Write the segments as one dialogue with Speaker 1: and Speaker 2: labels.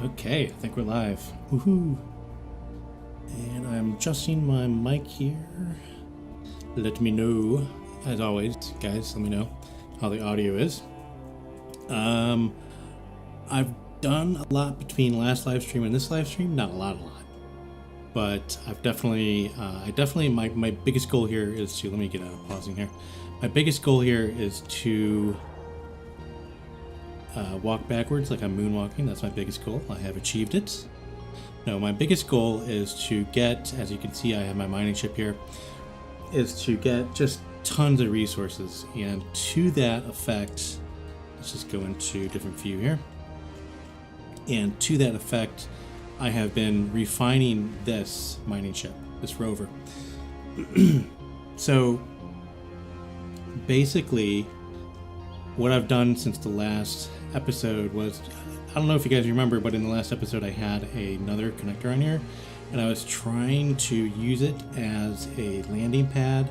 Speaker 1: Okay, I think we're live. Woohoo! And I'm adjusting my mic here. Let me know, as always, guys, let me know how the audio is. I've done a lot between last live stream and this live stream. Not a lot. But I've definitely, my biggest goal here is to, let me get out of pausing here. My biggest goal here is to walk backwards like I'm moonwalking. That's my biggest goal. I have achieved it. No, my biggest goal is to get, as you can see, I have my mining ship here, is to get just tons of resources. And to that effect, let's just go into a different view here. And to that effect, I have been refining this mining ship, this rover. So basically, what I've done since the last episode was, I don't know if you guys remember, but in the last episode I had another connector on here, and I was trying to use it as a landing pad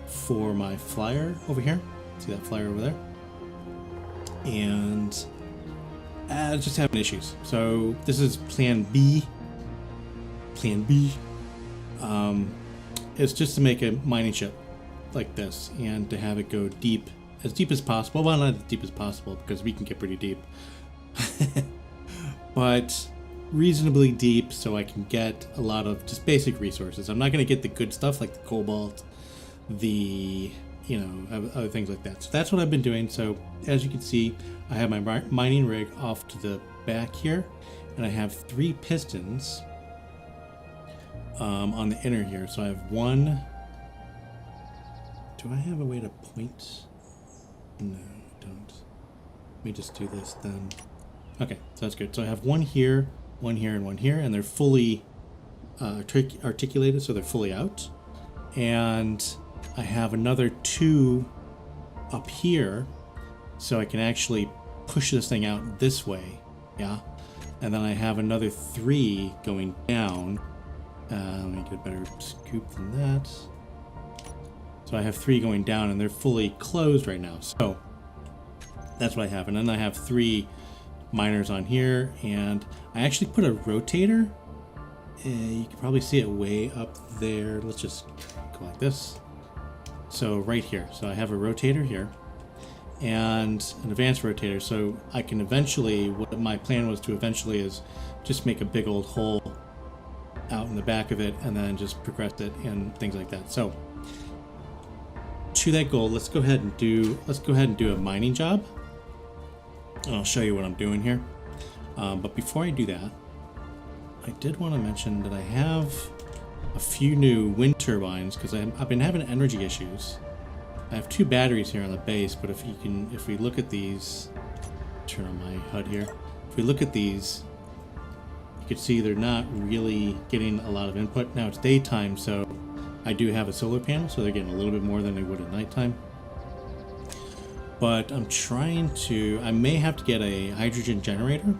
Speaker 1: for my flyer over here. See that flyer over there? And I was just having issues. So this is plan B. Plan B. It's just to make a mining ship like this and to have it go deep, as deep as possible. Well, not as deep as possible because we can get pretty deep. But reasonably deep so I can get a lot of just basic resources. I'm not going to get the good stuff like the cobalt, the, other things like that. So that's what I've been doing. So as you can see, I have my mining rig off to the back here, and I have 3 pistons on the inner here. So I have one. Do I have a way to point? No, I don't. Let me just do this then. Okay, so that's good. So I have one here, and one here, and they're fully articulated, so they're fully out. And I have another 2 up here, so I can actually push this thing out this way, yeah? And then I have another 3 going down. Let me get a better scoop than that. So I have 3 going down, and they're fully closed right now. So that's what I have. And then I have 3 miners on here, and I actually put a rotator. You can probably see it way up there. Let's just go like this. So right here. So I have a rotator here and an advanced rotator. So I can eventually, what my plan was to eventually is just make a big old hole out in the back of it and then just progress it and things like that. So to that goal, let's go ahead and do a mining job. And I'll show you what I'm doing here. But before I do that, I did want to mention that I have a few new wind turbines because I've been having energy issues. I have 2 batteries here on the base, but if we look at these, turn on my HUD here. If we look at these, you can see they're not really getting a lot of input. Now it's daytime, so I do have a solar panel, so they're getting a little bit more than they would at nighttime. But I'm trying to, I may have to get a hydrogen generator,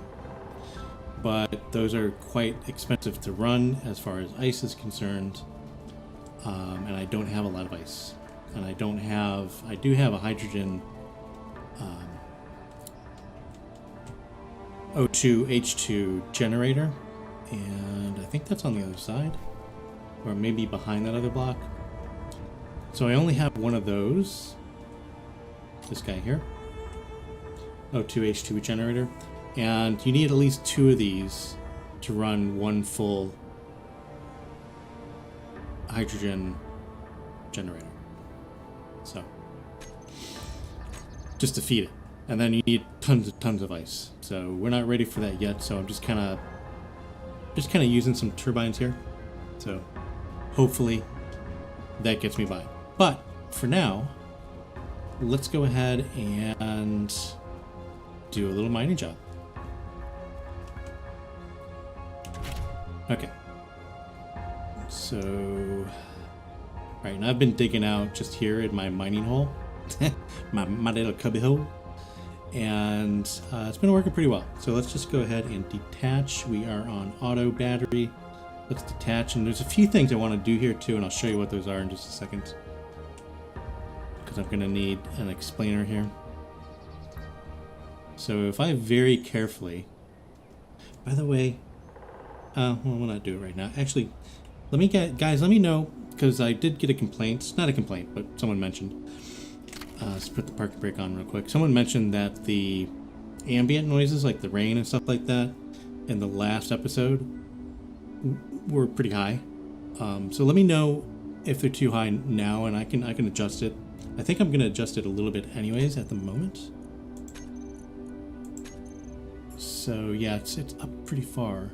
Speaker 1: but those are quite expensive to run as far as ice is concerned. And I don't have a lot of ice. And I do have a hydrogen O2 H2 generator, and I think that's on the other side, or maybe behind that other block. So I only have one of those. This guy here, O2 H2 generator, and you need at least 2 of these to run one full hydrogen generator. So just to feed it, and then you need tons of ice. So we're not ready for that yet. So I'm just kind of using some turbines here. So hopefully that gets me by. But for now, let's go ahead and do a little mining job. Okay. So, right, and I've been digging out just here in my mining hole, my little cubby hole, and it's been working pretty well. So let's just go ahead and detach. We are on auto battery. Let's detach, and there's a few things I want to do here too, and I'll show you what those are in just a second, because I'm going to need an explainer here. So if I very carefully By the way, well, we'll not do it right now. Actually, guys, let me know, because I did get a complaint. Not a complaint, but someone mentioned. Let's put the parking brake on real quick. Someone mentioned that the ambient noises, like the rain and stuff like that, in the last episode were pretty high. So let me know if they're too high now, and I can adjust it. I think I'm going to adjust it a little bit anyways at the moment. So yeah, it's up pretty far.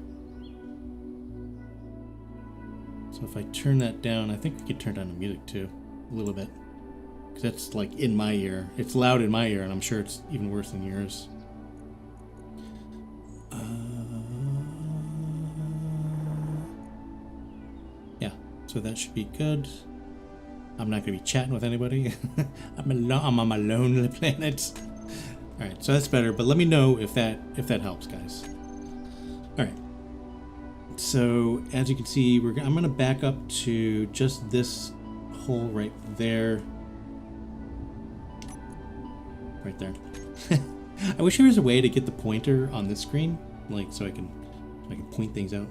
Speaker 1: So if I turn that down, I think we could turn down the music too, a little bit. Because that's like in my ear. It's loud in my ear, and I'm sure it's even worse than yours. Yeah, so that should be good. I'm not going to be chatting with anybody. I'm on my lonely planet. All right, so that's better. But let me know if that helps, guys. All right. So as you can see, I'm going to back up to just this hole right there. Right there. I wish there was a way to get the pointer on this screen, like so I can point things out.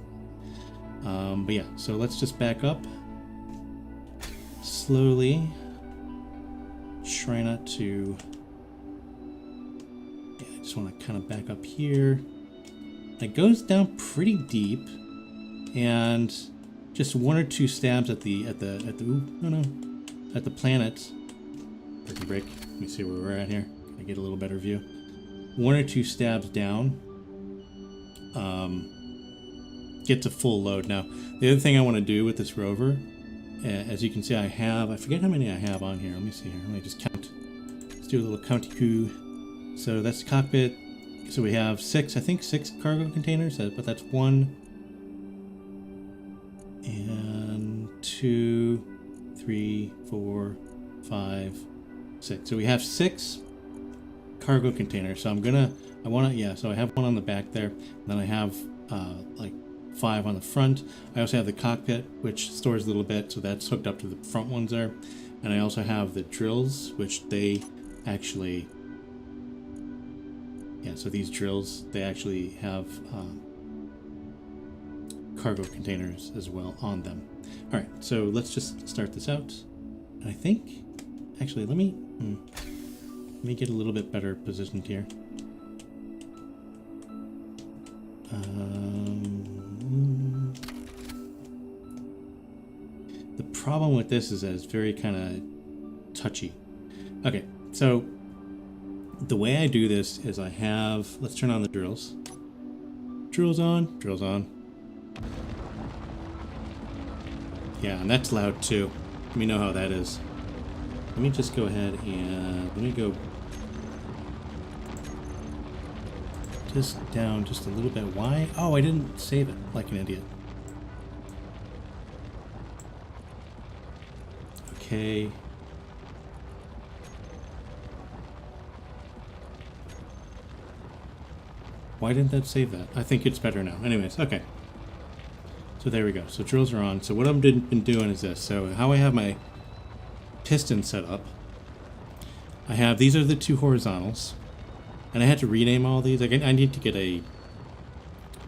Speaker 1: But yeah, so let's just back up slowly. Try not to. Yeah, I just want to kind of back up here. It goes down pretty deep, and just one or two stabs at the planet. Parking brake. Let me see where we're at here. Can I get a little better view? One or two stabs down. Get to full load. Now, the other thing I want to do with this rover, as you can see, I forget how many I have on here. Let me see here. Let me just count. Let's do a little county-coo. So that's the cockpit. So we have six cargo containers, but that's 1 and 2, 3, 4, 5, 6. So we have 6 cargo containers. So so I have one on the back there, and then I have like 5 on the front. I also have the cockpit, which stores a little bit, so that's hooked up to the front ones there. And I also have the drills, which they actually, so these drills, they actually have cargo containers as well on them. All right, so let's just start this out. And I think, actually, let me get a little bit better positioned here. The problem with this is that it's very kind of touchy. Okay, so the way I do this is let's turn on the drills. Drills on, drills on. Yeah, and that's loud too. Let me know how that is. Let me just go ahead and let me go just down just a little bit. Why? Oh, I didn't save it like an idiot. Okay. Why didn't that save that? I think it's better now. Anyways, okay. So there we go. So drills are on. So what I've been doing is this. So how I have my piston set up, these are the 2 horizontals. And I had to rename all these. I need to get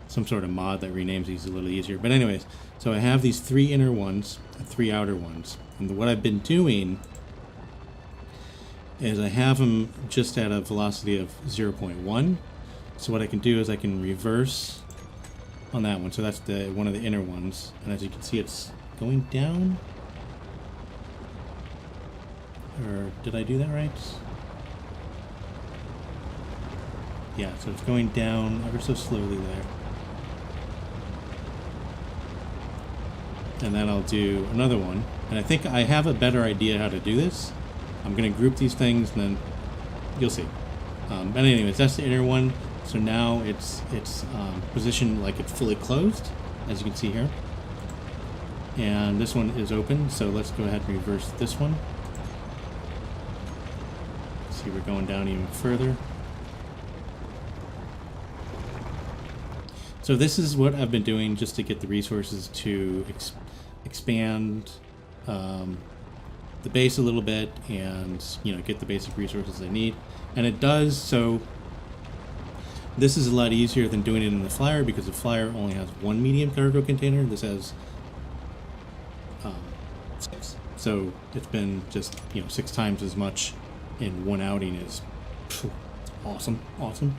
Speaker 1: some sort of mod that renames these a little easier. But anyways, so I have these 3 inner ones and 3 outer ones. And what I've been doing is I have them just at a velocity of 0.1. So what I can do is I can reverse on that one. So that's one of the inner ones. And as you can see, it's going down. Or did I do that right? Yeah, so it's going down ever so slowly there. And then I'll do another one. And I think I have a better idea how to do this. I'm going to group these things, and then you'll see. But anyways, that's the inner one. So now it's positioned like it's fully closed, as you can see here. And this one is open, so let's go ahead and reverse this one. See, we're going down even further. So this is what I've been doing just to get the resources to expand the base a little bit, and get the basic resources I need. And it does. So This is a lot easier than doing it in the Flyer because the Flyer only has one medium cargo container. This has 6. So it's been just, 6 times as much in one outing. Is awesome. Awesome.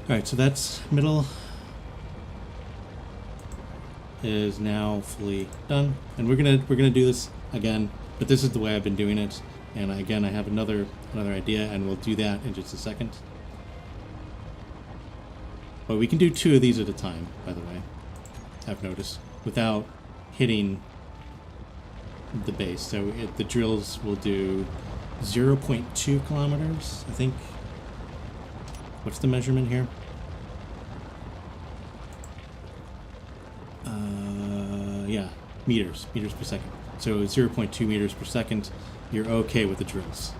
Speaker 1: All right, so that's middle is now fully done, and we're gonna do this again, but this is the way I've been doing it. And again, I have another idea, and we'll do that in just a second. But we can do 2 of these at a time, by the way, I've noticed, without hitting the base. So the drills will do 0.2 kilometers, I think. What's the measurement here? Yeah, meters per second. So 0.2 meters per second, you're okay with the drills.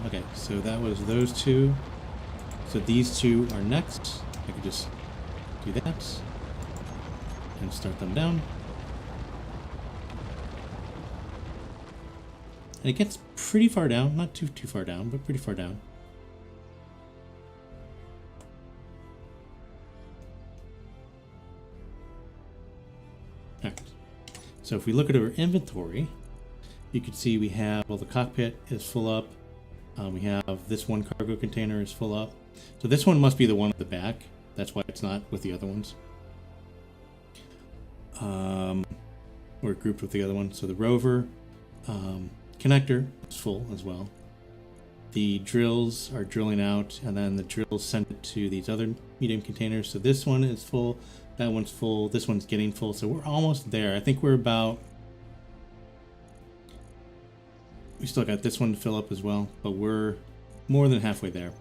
Speaker 1: Okay, so that was those 2. So these 2 are next. I could just do that and start them down. And it gets pretty far down, not too far down, but pretty far down. Alright. So if we look at our inventory, you can see we have, well, the cockpit is full up. We have this one cargo container is full up. So this one must be the one at the back. That's why it's not with the other ones. Or grouped with the other one. So the rover connector is full as well. The drills are drilling out, and then the drills send it to these other medium containers. So this one is full, that one's full, this one's getting full. So we're almost there. I think we're about... We still got this one to fill up as well, but we're more than halfway there.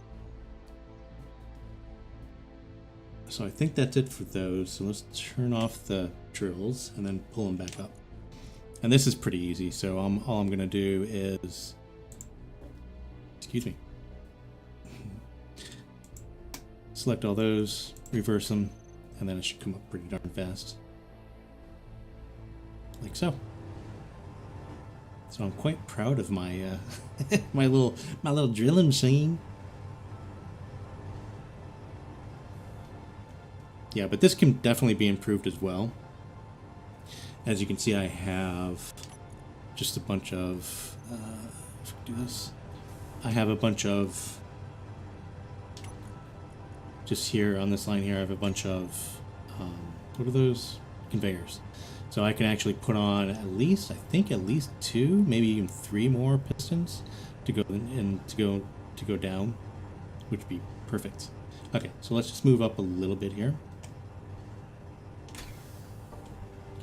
Speaker 1: So I think that's it for those. So let's turn off the drills and then pull them back up. And this is pretty easy. So all I'm going to do is, excuse me, select all those, reverse them, and then it should come up pretty darn fast. Like so. So I'm quite proud of my my little drilling machine. Yeah, but this can definitely be improved as well. As you can see, I have just a bunch of if I do this, I have a bunch of just here on this line here. I have a bunch of what are those? Conveyors. So I can actually put on at least, I think at least 2, maybe even 3 more pistons to go in, to go down, which would be perfect. Okay, so let's just move up a little bit here.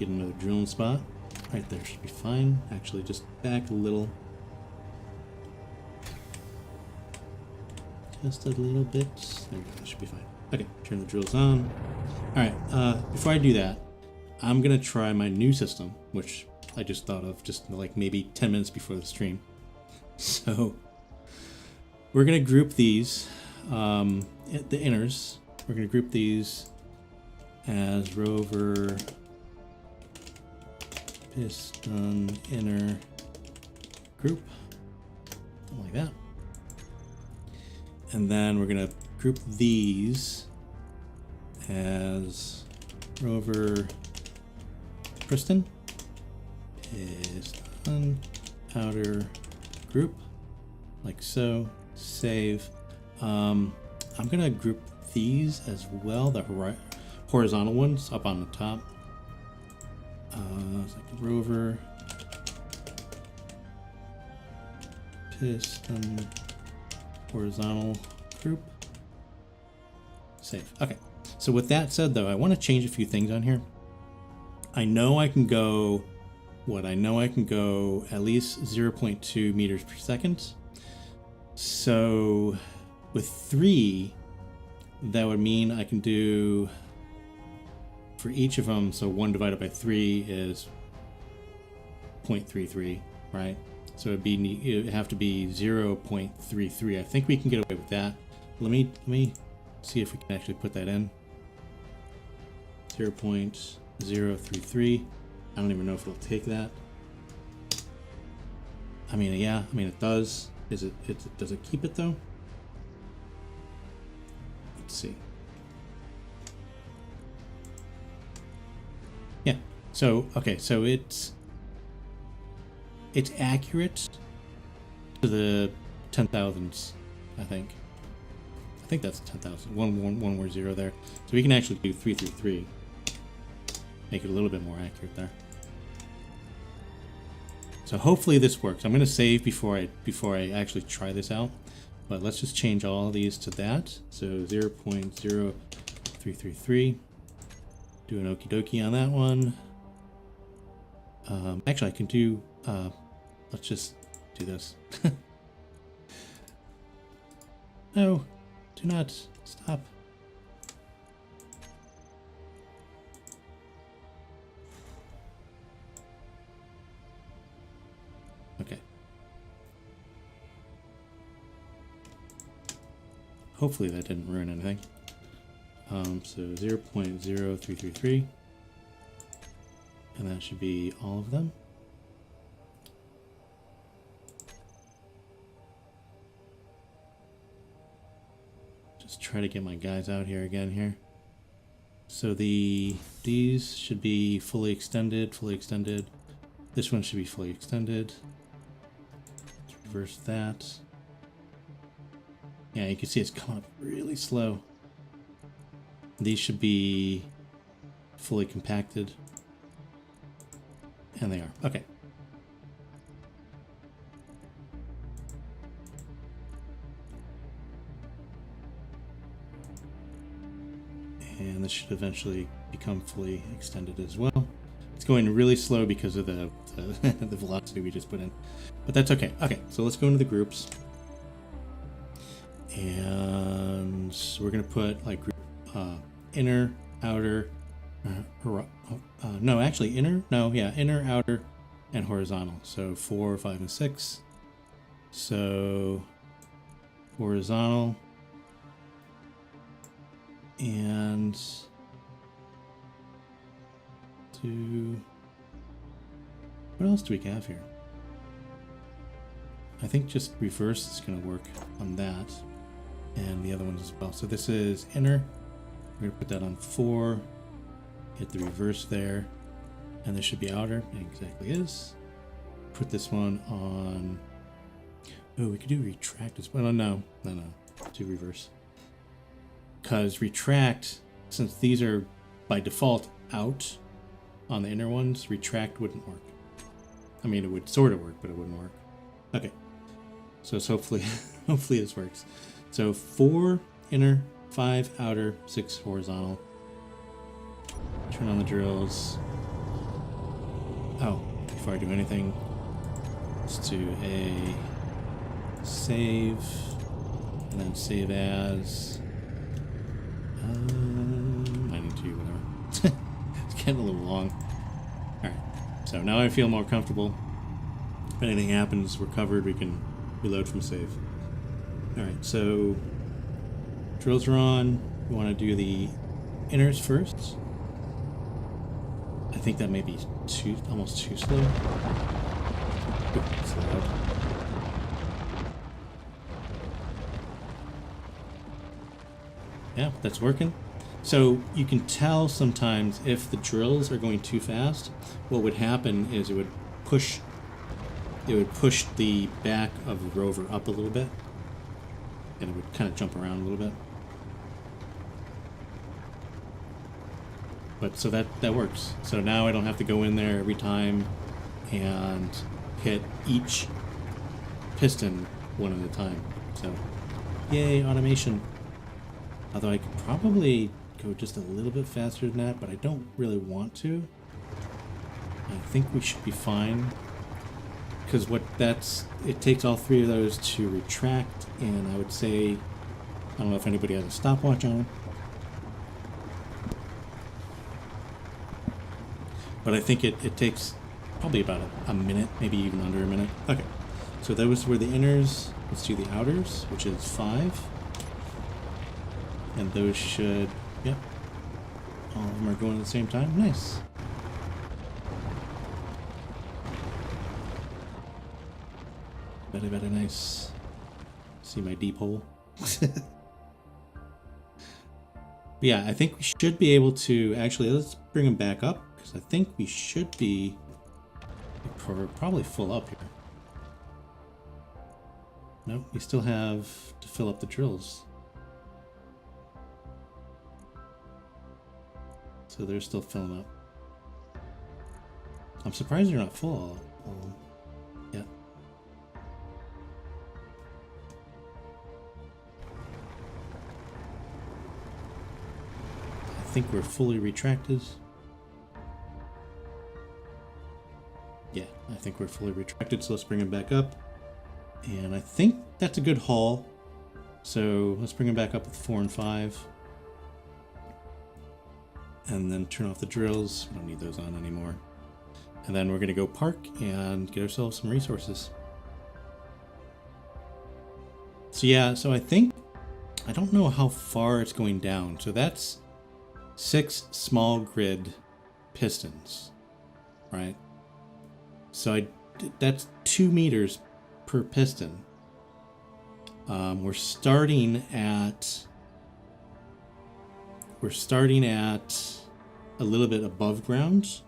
Speaker 1: Get another drilling spot. Right there should be fine. Actually, just back a little. Just a little bit. There we go, that should be fine. Okay, turn the drills on. Alright, before I do that, I'm gonna try my new system, which I just thought of just like maybe 10 minutes before the stream. So we're gonna group these, the inners. We're gonna group these as rover piston inner group, something like that. And then we're gonna group these as rover piston outer group, like so. Save. I'm gonna group these as well, the horizontal ones up on the top. It's like rover piston horizontal group. Save. Okay. So with that said, though, I want to change a few things on here. I know I can go at least 0.2 meters per second. So with 3, that would mean I can do for each of them. So 1 divided by 3 is 0.33, right? So it'd have to be 0.33. I think we can get away with that. Let me see if we can actually put that in. 0.033. I don't even know if it'll take that. I mean, yeah, it does. Does it keep it though? Let's see. Yeah. So okay. So it's accurate to the 10,000s. I think that's 10,000. One more zero there. So we can actually do 333. Make it a little bit more accurate there. So hopefully this works. I'm going to save before I actually try this out. But let's just change all of these to that. So 0.0333. Do an okie dokie on that one. Actually, I can do. Let's just do this. No, do not stop. Okay. Hopefully that didn't ruin anything. So 0.0333, and that should be all of them. Just try to get my guys out here again here. So these should be fully extended, This one should be fully extended. Let's reverse that. Yeah, you can see it's coming up really slow. These should be fully compacted. And they are. Okay. And this should eventually become fully extended as well. It's going really slow because of the the velocity we just put in. But that's okay. Okay, so let's go into the groups. And we're going to put like group inner, outer, no, actually inner, inner, outer, and horizontal. So 4, 5, and 6. So horizontal, and what else do we have here? I think just reverse is going to work on that, and the other ones as well. So this is inner. We're going to put that on 4, hit the reverse there, and this should be outer. It exactly is. Put this one on. Oh, we could do retract as well. No. Do reverse. Because retract, since these are by default out on the inner ones, retract wouldn't work. I mean, it would sort of work, but it wouldn't work. Okay. So it's hopefully this works. So 4 inner, 5 outer, 6 horizontal. Turn on the drills. Oh, before I do anything, let's do a save, and then save as. I need to, whatever. It's getting a little long. Alright, so now I feel more comfortable. If anything happens, we're covered, we can reload from save. Alright, so drills are on. We want to do the inners first. I think that may be almost too slow. Ooh, it's loud. Yeah, that's working. So you can tell sometimes if the drills are going too fast, what would happen is it would push the back of the rover up a little bit, and it would kind of jump around a little bit. But so that works. So now I don't have to go in there every time and hit each piston one at a time. So yay, automation. Although I could probably go just a little bit faster than that, but I don't really want to. I think we should be fine. Because it takes all 3 of those to retract, and I would say, I don't know if anybody has a stopwatch on. But I think it takes probably about a minute, maybe even under a minute. Okay, so those were the inners. Let's do the outers, which is 5. And those should, yep, all of them are going at the same time. Nice. Very, very nice. See my deep hole? Yeah, I think we should be able to... Actually, let's bring them back up, because I think we should be probably full up here. Nope, we still have to fill up the drills. So they're still filling up. I'm surprised they're not full. Yeah. I think we're fully retracted. Yeah, I think we're fully retracted, so let's bring them back up. And I think that's a good haul. So let's bring them back up with 4 and 5. And then turn off the drills. We don't need those on anymore. And then we're going to go park and get ourselves some resources. So yeah, so I think, I don't know how far it's going down. So that's 6 small grid pistons, right? So that's 2 meters per piston. We're starting at a little bit above ground,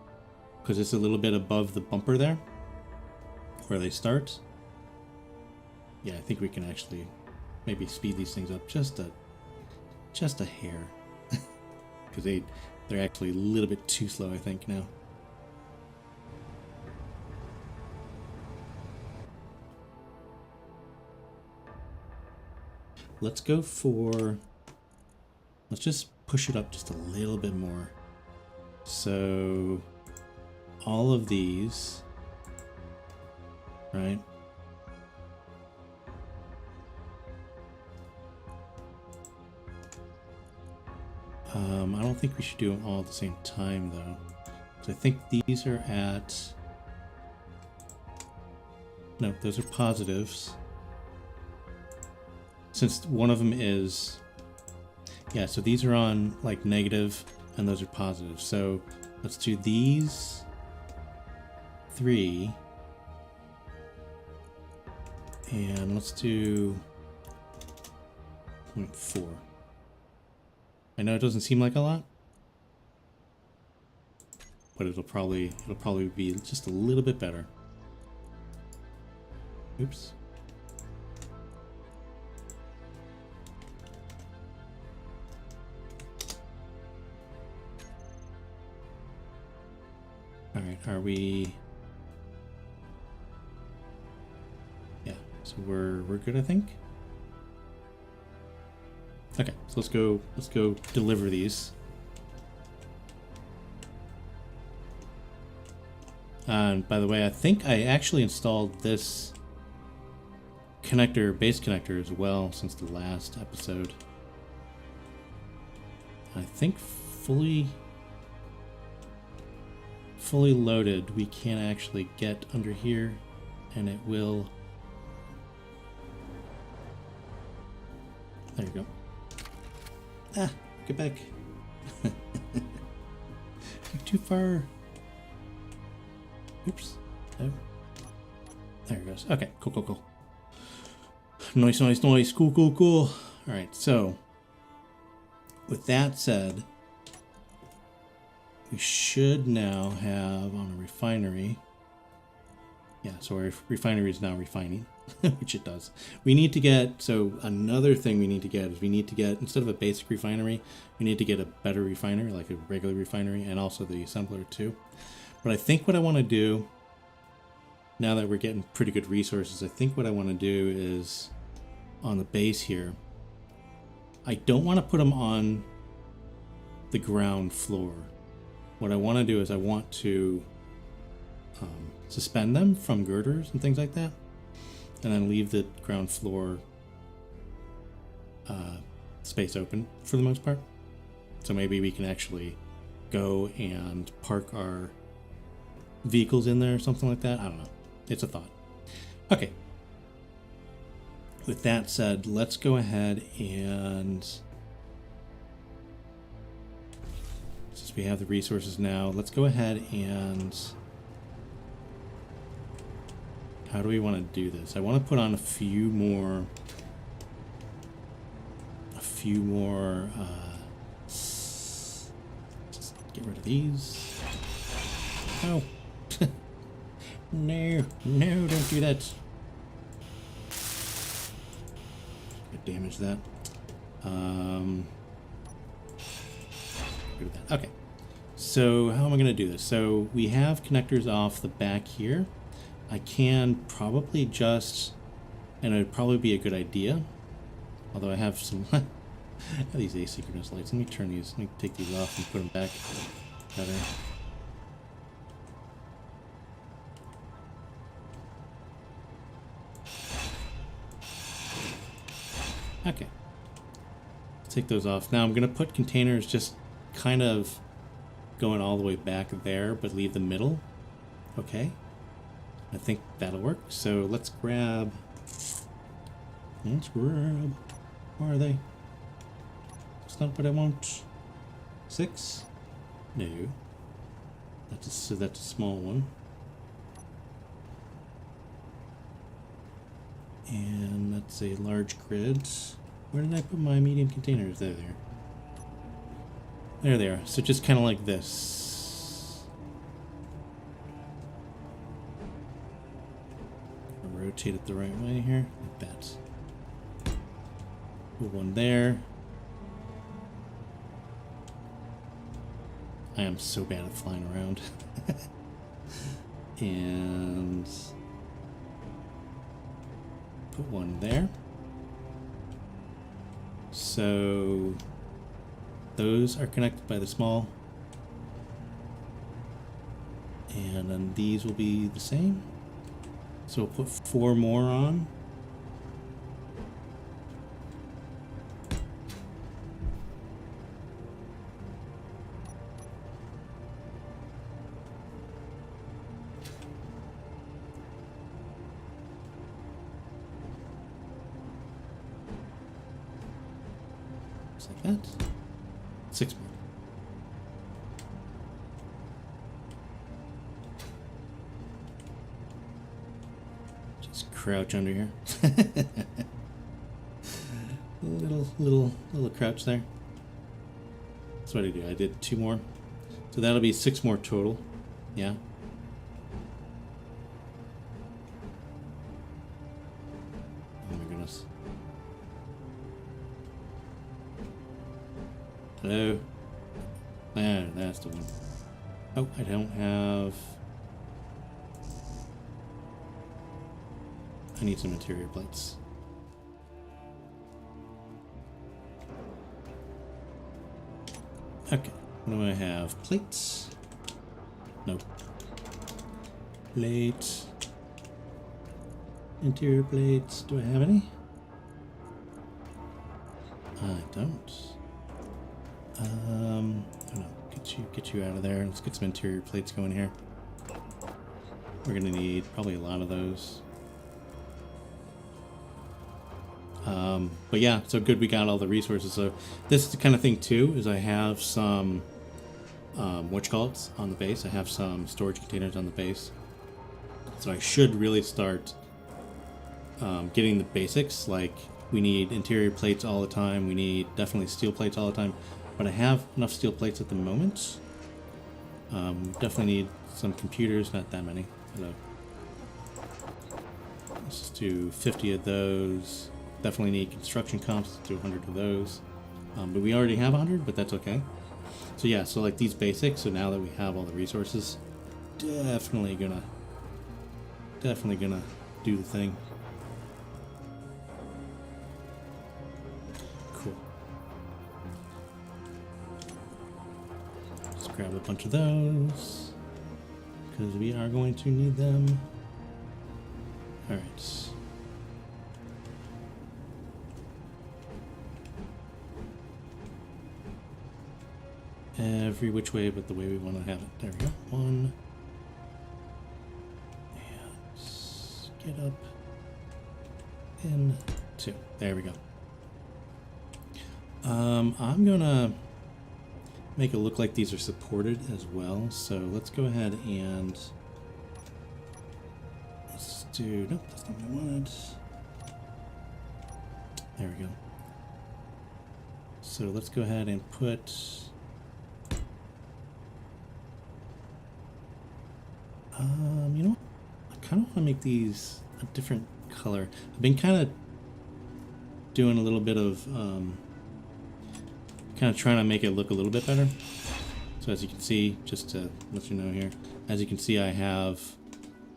Speaker 1: because it's a little bit above the bumper there where they start. Yeah, I think we can actually maybe speed these things up just a hair, because they're actually a little bit too slow, I think, now. Let's go for, let's just push it up just a little bit more. So all of these, right? I don't think we should do them all at the same time though. So I think these are at, no, those are positives. Since one of them is, yeah, so these are on like negative and those are positive. So let's do these 3 and let's do 0.4. I know it doesn't seem like a lot, but it'll probably be just a little bit better. Oops. All right, are we? Yeah, so we're good, I think. Okay, so let's go deliver these. And by the way, I think I actually installed this connector, base connector as well since the last episode. I think fully loaded, we can actually get under here and it will, there you go. Ah, get back. You're too far. Oops. Oh. There it goes. Okay, cool. Noise. Cool. Alright, so with that said, we should now have on a refinery. Yeah, so our refinery is now refining, which it does. We need to get, so another thing we need to get is we need to get, instead of a basic refinery, we need to get a better refinery, like a regular refinery, and also the assembler too. But I think what I want to do, now that we're getting pretty good resources, I think what I want to do is, on the base here, I don't want to put them on the ground floor. What I want to do is I want to suspend them from girders and things like that, and then leave the ground floor space open for the most part. So maybe we can actually go and park our vehicles in there or something like that. I don't know. It's a thought. Okay. With that said, let's go ahead and, since we have the resources now, let's go ahead and, how do we want to do this? I want to put on a few more few more. Just get rid of these. Oh. No, no, don't do that. Could damage that. Rid of that. Okay. So how am I going to do this? So we have connectors off the back here. I can probably just, and it'd probably be a good idea, although I have some these asynchronous lights. Let me turn these, let me take these off and put them back better. Okay. Let's take those off. Now I'm going to put containers just kind of going all the way back there, but leave the middle. Okay. I think that'll work. So let's grab. Where are they? That's not what I want. 6? No. That's a small one. And that's a large grid. Where did I put my medium containers? There they are. There they are. So just kind of like this. Rotate it the right way here, like that. Put one there. I am so bad at flying around. And put one there. So those are connected by the small. And then these will be the same. So we'll put 4 more on. Just like that. 6 more. Crouch under here. little crouch there. That's what I do. I did 2 more. So that'll be 6 more total. Yeah. Oh my goodness. Hello. Ah, that's the one. Oh, I don't have. I need some interior plates. Okay, what do I have? Plates? Nope. Plates. Interior plates. Do I have any? I don't. I don't know. Get you out of there. Let's get some interior plates going here. We're gonna need probably a lot of those. But yeah, so good we got all the resources. So this is the kind of thing too, is I have some whatchalls on the base. I have some storage containers on the base. So I should really start getting the basics, like we need interior plates all the time, we need definitely steel plates all the time, but I have enough steel plates at the moment. Definitely need some computers, not that many. So let's just do 50 of those. Definitely need construction comps, to do 100 of those. But we already have 100, but that's okay. So yeah, so like these basics, so now that we have all the resources, definitely gonna do the thing. Cool. Just grab a bunch of those, because we are going to need them. Alright. Every which way but the way we want to have it. There we go. 1. And get up. In 2. There we go. I'm gonna make it look like these are supported as well. So let's go ahead and let's do. Nope, that's not what I wanted. There we go. So let's go ahead and put... you know what? I kind of want to make these a different color. I've been kind of doing a little bit of... kind of trying to make it look a little bit better. So as you can see, just to let you know here, as you can see, I have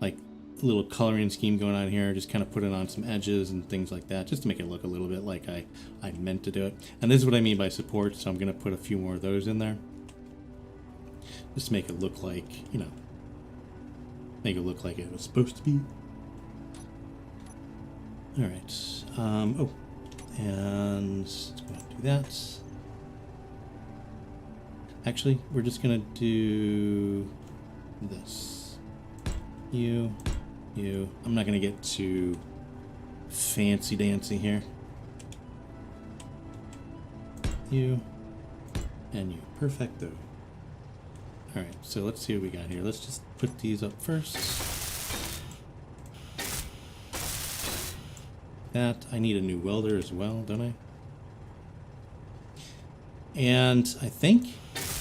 Speaker 1: like a little coloring scheme going on here, just kind of putting on some edges and things like that, just to make it look a little bit like I meant to do it. And this is what I mean by support, so I'm going to put a few more of those in there. Just to make it look like, you know, make it look like it was supposed to be. All right. Oh, and let's go ahead and do that. Actually, we're just gonna do this. You. I'm not gonna get too fancy dancy here. You and you. Perfecto. Alright, so let's see what we got here. Let's just put these up first. That, I need a new welder as well, don't I? And I think,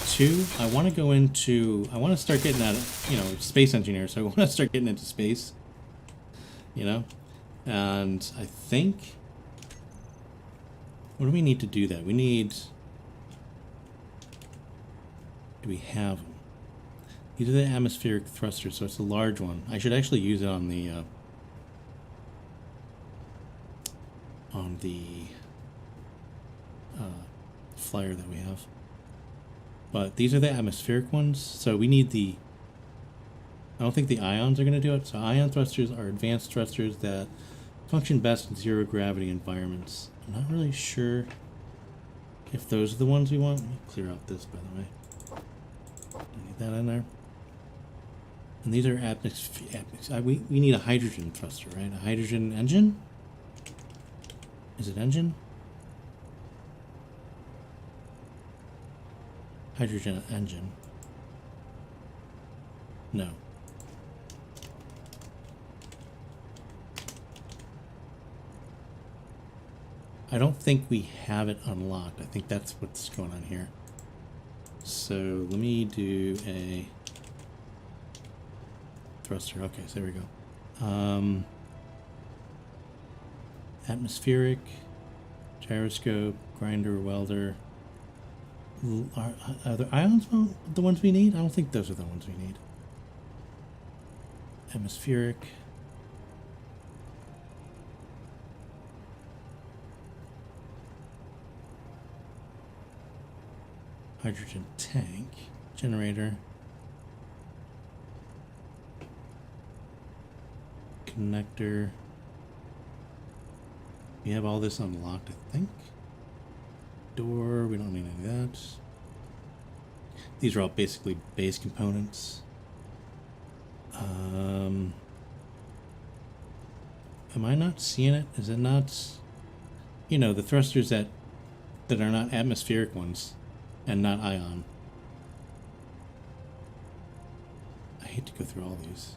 Speaker 1: too, I want to start getting at, you know, space engineer, so I want to start getting into space, you know? And I think, what do we need to do that? We need, do we have them? These are the atmospheric thrusters, so it's a large one. I should actually use it on the flyer that we have. But these are the atmospheric ones, so we need the... I don't think the ions are going to do it. So ion thrusters are advanced thrusters that function best in zero gravity environments. I'm not really sure if those are the ones we want. Let me clear out this, by the way. Need that in there. And these are we need a hydrogen thruster, right? A hydrogen engine? Is it engine? Hydrogen engine. No. I don't think we have it unlocked. I think that's what's going on here. So let me do a thruster. Okay, so there we go. Atmospheric, gyroscope, grinder, welder. Are the ions the ones we need? I don't think those are the ones we need. Atmospheric. Hydrogen tank. Generator. Connector. We have all this unlocked, I think. Door, we don't need any of that. These are all basically base components. Am I not seeing it? Is it not, you know, the thrusters that are not atmospheric ones and not ion? I hate to go through all these.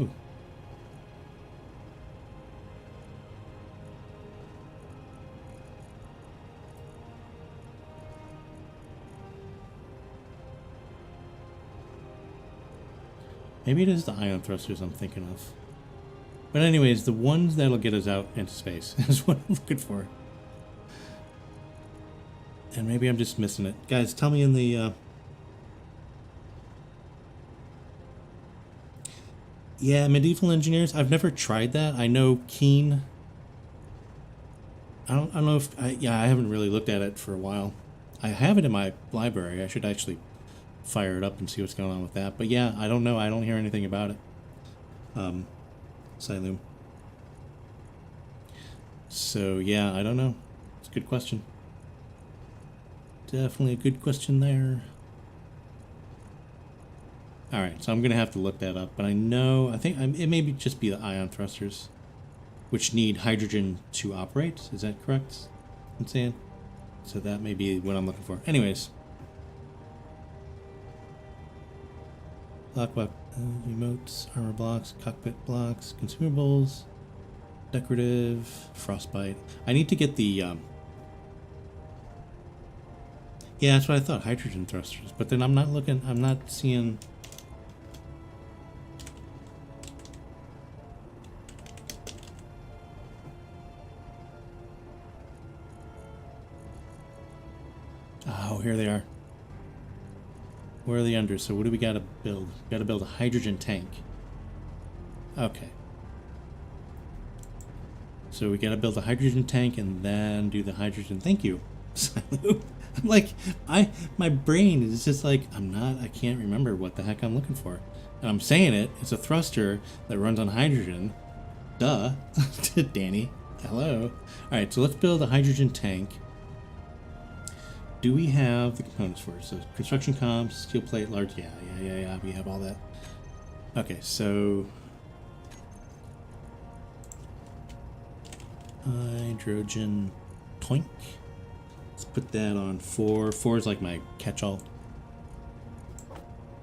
Speaker 1: Ooh. Maybe it is the ion thrusters I'm thinking of. But anyways, the ones that'll get us out into space is what I'm looking for. And maybe I'm just missing it. Guys, tell me in the... Yeah, medieval engineers. I've never tried that. I know Keen. I don't know if I haven't really looked at it for a while. I have it in my library. I should actually fire it up and see what's going on with that. But yeah, I don't know. I don't hear anything about it. Siloom. So yeah, I don't know. It's a good question. Definitely a good question there. Alright, so I'm going to have to look that up, but I think it may just be the ion thrusters, which need hydrogen to operate. Is that correct? I'm saying? So that may be what I'm looking for. Anyways. Emotes, armor blocks, cockpit blocks, consumables, decorative, frostbite. I need to get the yeah, that's what I thought, hydrogen thrusters, but then I'm not seeing. Oh, here they are. Where are they under? So what do we gotta build? We gotta build a hydrogen tank. Okay. So we gotta build a hydrogen tank and then do the hydrogen. Thank you, Silu. I'm like, my brain is just like, I can't remember what the heck I'm looking for. And I'm saying it, it's a thruster that runs on hydrogen. Duh. Danny. Hello. Alright, so let's build a hydrogen tank. Do we have the components for it? So construction comps, steel plate, large, yeah, we have all that. Okay, so hydrogen tank. Let's put that on 4. 4 is like my catch-all.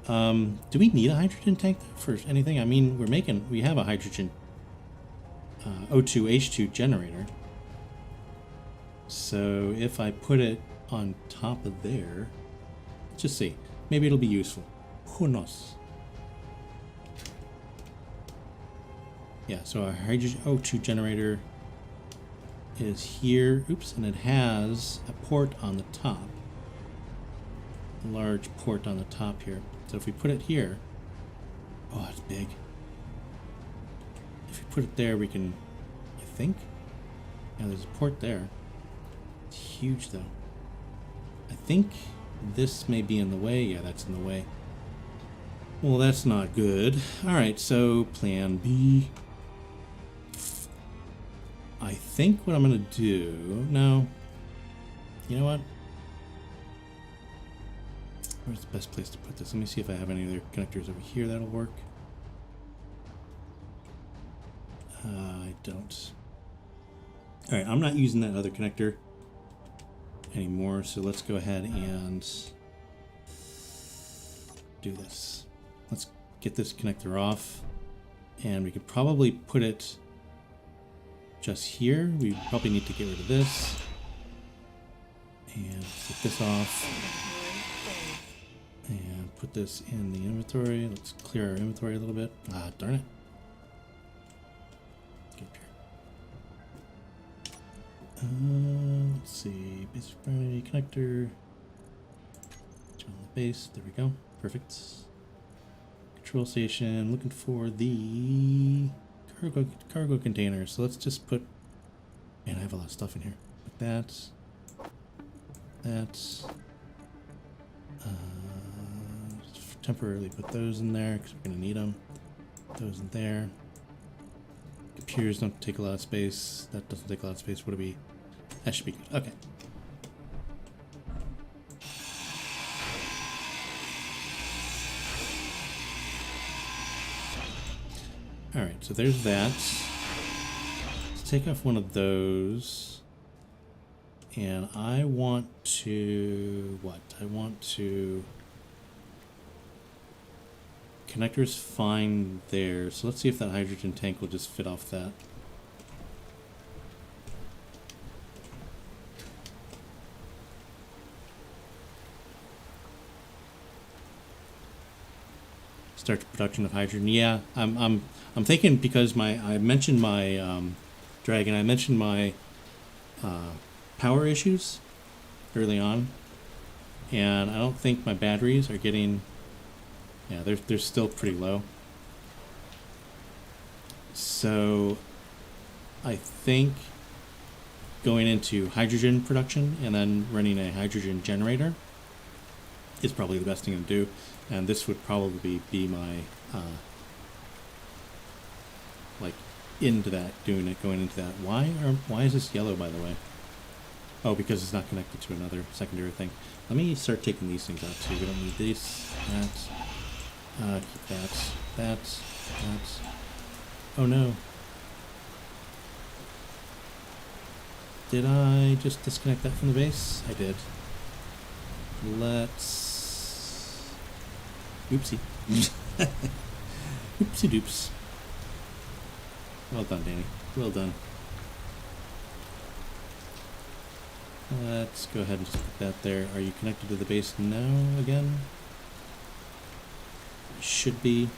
Speaker 1: Do we need a hydrogen tank for anything? I mean, we have a hydrogen O2H2 generator. So if I put it on top of there, let's just see. Maybe it'll be useful. Who knows? Yeah, so our hydrogen O2 generator is here. Oops, and it has a port on the top. A large port on the top here. So if we put it here, oh, it's big. If we put it there, we can, I think. Yeah, there's a port there. It's huge though. I think this may be in the way. Yeah, that's in the way. Well, that's not good. Alright, so plan B. I think what I'm going to do... No. You know what? Where's the best place to put this? Let me see if I have any other connectors over here that'll work. I don't. Alright, I'm not using that other connector anymore, so let's go ahead and do this. Let's get this connector off, and we could probably put it just here. We probably need to get rid of this and take this off and put this in the inventory. Let's clear our inventory a little bit. Ah, darn it. Get up here. Let's see, basic primary connector. Turn on the base. There we go. Perfect. Control station. Looking for the cargo container. So let's just put. Man, I have a lot of stuff in here. Put that. Temporarily put those in there because we're gonna need them. Those in there. Computers don't take a lot of space. That doesn't take a lot of space. What do we? That should be good. Okay. Alright, so there's that. Let's take off one of those. And I want to... what? I want to... Connector's fine there. So let's see if that hydrogen tank will just fit off that. Start the production of hydrogen. Yeah, I'm thinking because I mentioned my Dragon. I mentioned my power issues early on, and I don't think my batteries are getting. Yeah, they're still pretty low. So I think going into hydrogen production and then running a hydrogen generator is probably the best thing to do. And this would probably be my, like, into that, doing it, going into that. Why is this yellow, by the way? Oh, because it's not connected to another secondary thing. Let me start taking these things out, too. We don't need this, that, keep that. Oh, no. Did I just disconnect that from the base? I did. Let's... Oopsie. Oopsie doops. Well done, Danny. Well done. Let's go ahead and just put that there. Are you connected to the base now again? Should be.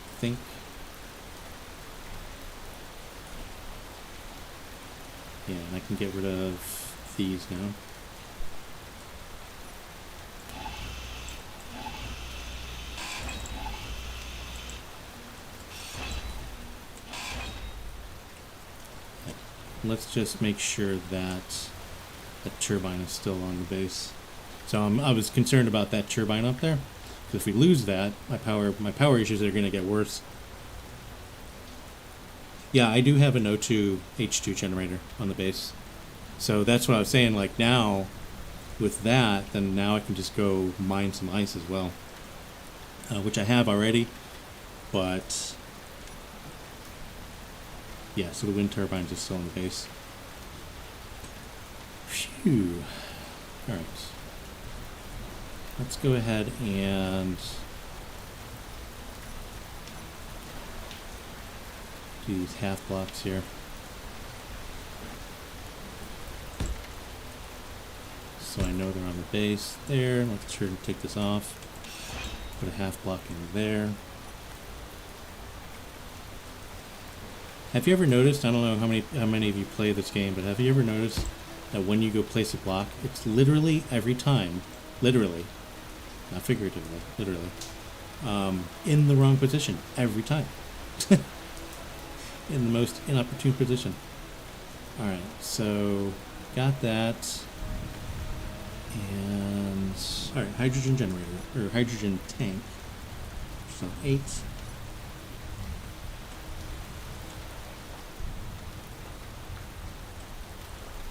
Speaker 1: I think. Yeah, and I can get rid of these now. Let's just make sure that the turbine is still on the base. So I was concerned about that turbine up there, because if we lose that, my power issues are going to get worse. Yeah, I do have an O2 H2 generator on the base, so that's what I was saying. Like now, with that, then now I can just go mine some ice as well, which I have already, but. Yeah, so the wind turbines are still on the base. Phew. Alright. Let's go ahead and do these half blocks here. So I know they're on the base there. Let's try to take this off. Put a half block in there. Have you ever noticed, I don't know how many of you play this game, but have you ever noticed that when you go place a block, it's literally every time, literally, not figuratively, literally, in the wrong position, every time. In the most inopportune position. Alright, so got that. And, alright, hydrogen generator, or hydrogen tank, which is on 8.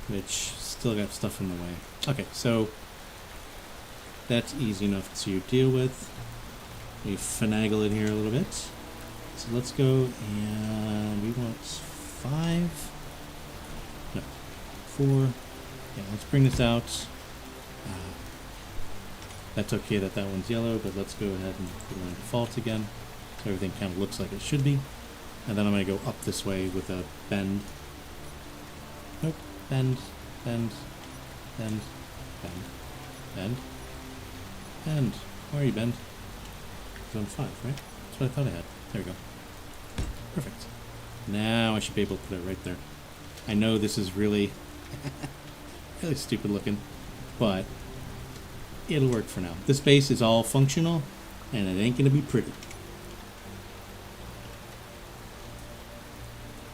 Speaker 1: Which still got stuff in the way. Okay, so that's easy enough to deal with. We finagle it here a little bit. So let's go, and we want 5. No, 4. Yeah, let's bring this out. That's okay that one's yellow, but let's go ahead and put it on default again, so everything kind of looks like it should be. And then I'm going to go up this way with a bend. Nope. Bend, bend, bend, bend, bend, bend. Where are you, bend? Zone 5, right? That's what I thought I had. There we go. Perfect. Now I should be able to put it right there. I know this is really, really stupid looking, but it'll work for now. This base is all functional, and it ain't going to be pretty.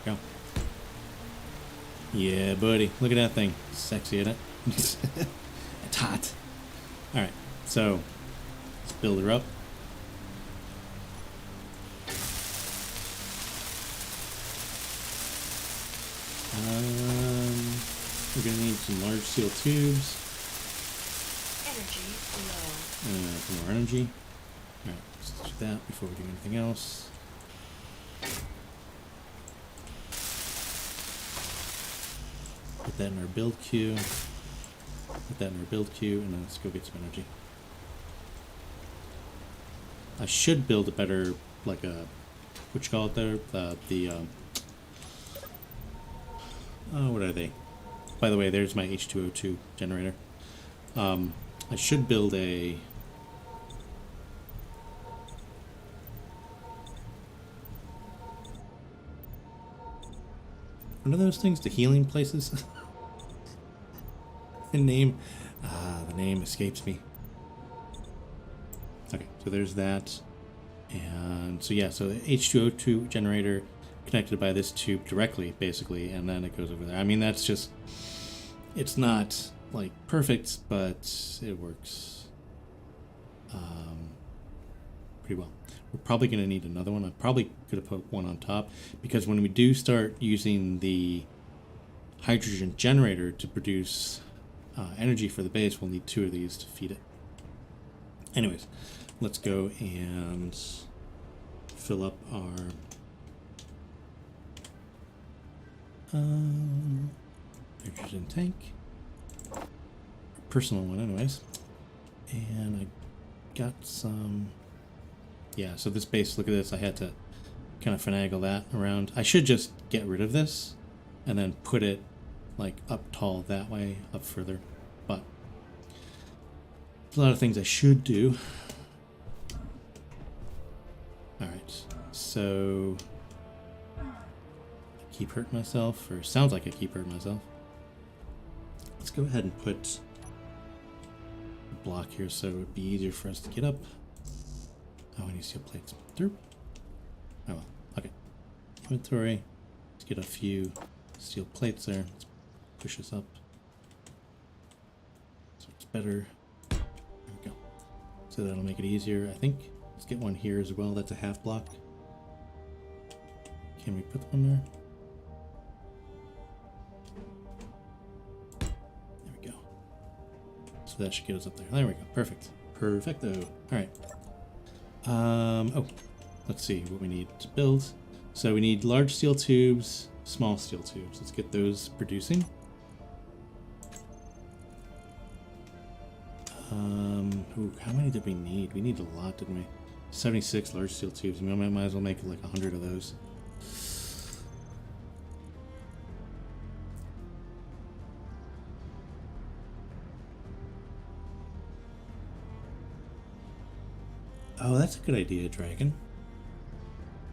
Speaker 1: Go. Yeah, buddy. Look at that thing. Sexy, isn't it? It's hot. Alright, so let's build her up. We're going to need some large steel tubes.
Speaker 2: Energy low.
Speaker 1: Some more energy. Alright, let's do that before we do anything else. Put that in our build queue. Put that in our build queue, and then let's go get some energy. I should build a better, like a, what you call it there? Oh, what are they? By the way, there's my H2O2 generator. I should build a... What are those things? The healing places? The name escapes me. Okay, so there's that. And so yeah, so the H2O2 generator connected by this tube directly, basically, and then it goes over there. I mean, that's just... It's not, like, perfect, but it works pretty well. We're probably going to need another one. I probably could have put one on top, because when we do start using the hydrogen generator to produce energy for the base, we'll need 2 of these to feed it. Anyways, let's go and fill up our hydrogen tank. Our personal one anyways. And I got some... Yeah, so this base, look at this. I had to kind of finagle that around. I should just get rid of this and then put it like up tall that way, up further. But there's a lot of things I should do. Alright, so I keep hurting myself, or sounds like I keep hurting myself. Let's go ahead and put a block here so it would be easier for us to get up. Oh, I need steel plates. Derp. Oh well, okay. Inventory. Let's get a few steel plates there. Let's push this up so it's better. There we go. So that'll make it easier, I think. Let's get one here as well. That's a half block. Can we put one there? There we go. So that should get us up there. There we go. Perfect. Perfecto. All right. Oh, let's see what we need to build. So we need large steel tubes, small steel tubes. Let's get those producing. Ooh, how many did we need? We need a lot, didn't we? 76 large steel tubes. I mean, I might as well make like 100 of those. Oh, that's a good idea, Dragon.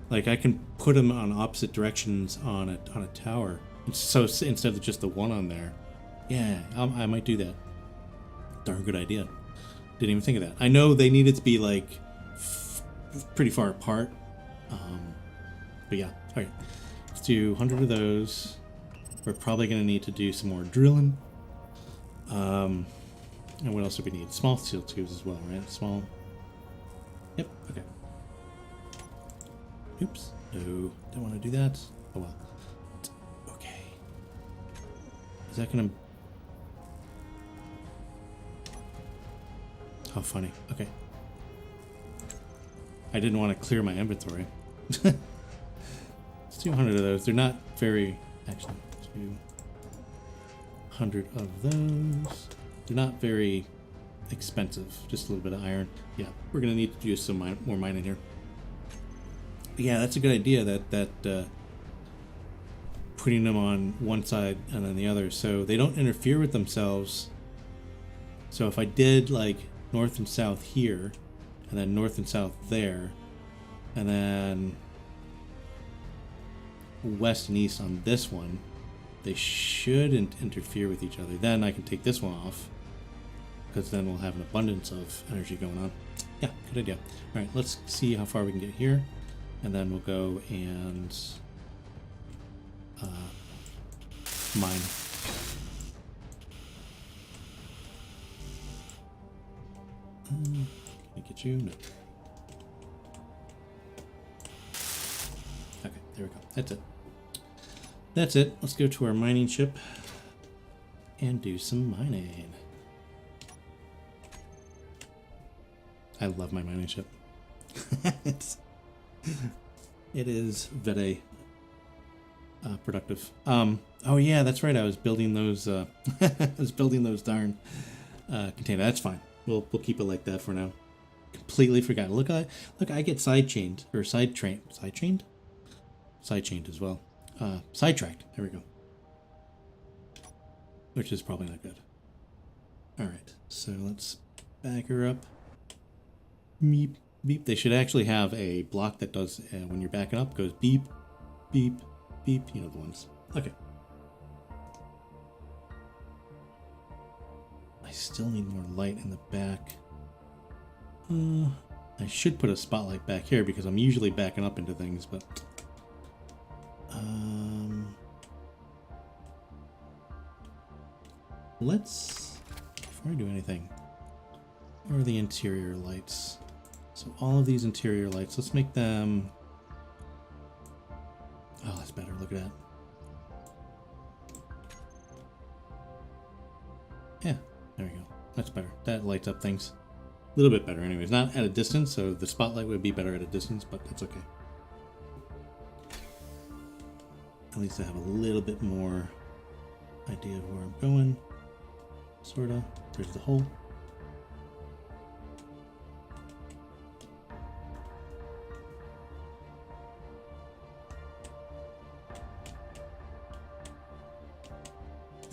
Speaker 1: Like I can put them on opposite directions on a tower. So instead of just the one on there. Yeah, I might do that. Darn good idea. Didn't even think of that. I know they needed to be like pretty far apart. But yeah, okay. Let's do 100 of those. We're probably going to need to do some more drilling. And what else do we need? Small steel tubes as well, right? Small. Yep, okay. Oops. No, don't want to do that. Oh well. Okay. Is that going to... How funny. Okay. I didn't want to clear my inventory. It's 200 of those. They're not very... Actually, 200 of those. They're not very expensive. Just a little bit of iron. Yeah, we're going to need to do some more mining here. But yeah, that's a good idea, that putting them on one side and then the other so they don't interfere with themselves. So if I did like north and south here, and then north and south there, and then west and east on this one, they shouldn't interfere with each other. Then I can take this one off, because then we'll have an abundance of energy going on. Yeah, good idea. All right, let's see how far we can get here, and then we'll go and mine. Can I get you? No. Okay, there we go. That's it. That's it. Let's go to our mining ship and do some mining. I love my mining ship. It is very productive. Oh yeah, that's right. I was building those. I was building those darn containers. That's fine. We'll keep it like that for now. Completely forgot. Look, I get sidechained or sidechained as well. Sidetracked. There we go. Which is probably not good. All right, so let's back her up. Beep, beep. They should actually have a block that does when you're backing up, goes beep, beep, beep. You know the ones. Okay. I still need more light in the back. I should put a spotlight back here because I'm usually backing up into things, but let's, before I do anything, where are the interior lights? So all of these interior lights, let's make them, oh, that's better. Look at that. Yeah, there we go. That's better. That lights up things a little bit better anyways. Not at a distance, so the spotlight would be better at a distance, but that's okay. At least I have a little bit more idea of where I'm going. Sorta. There's the hole.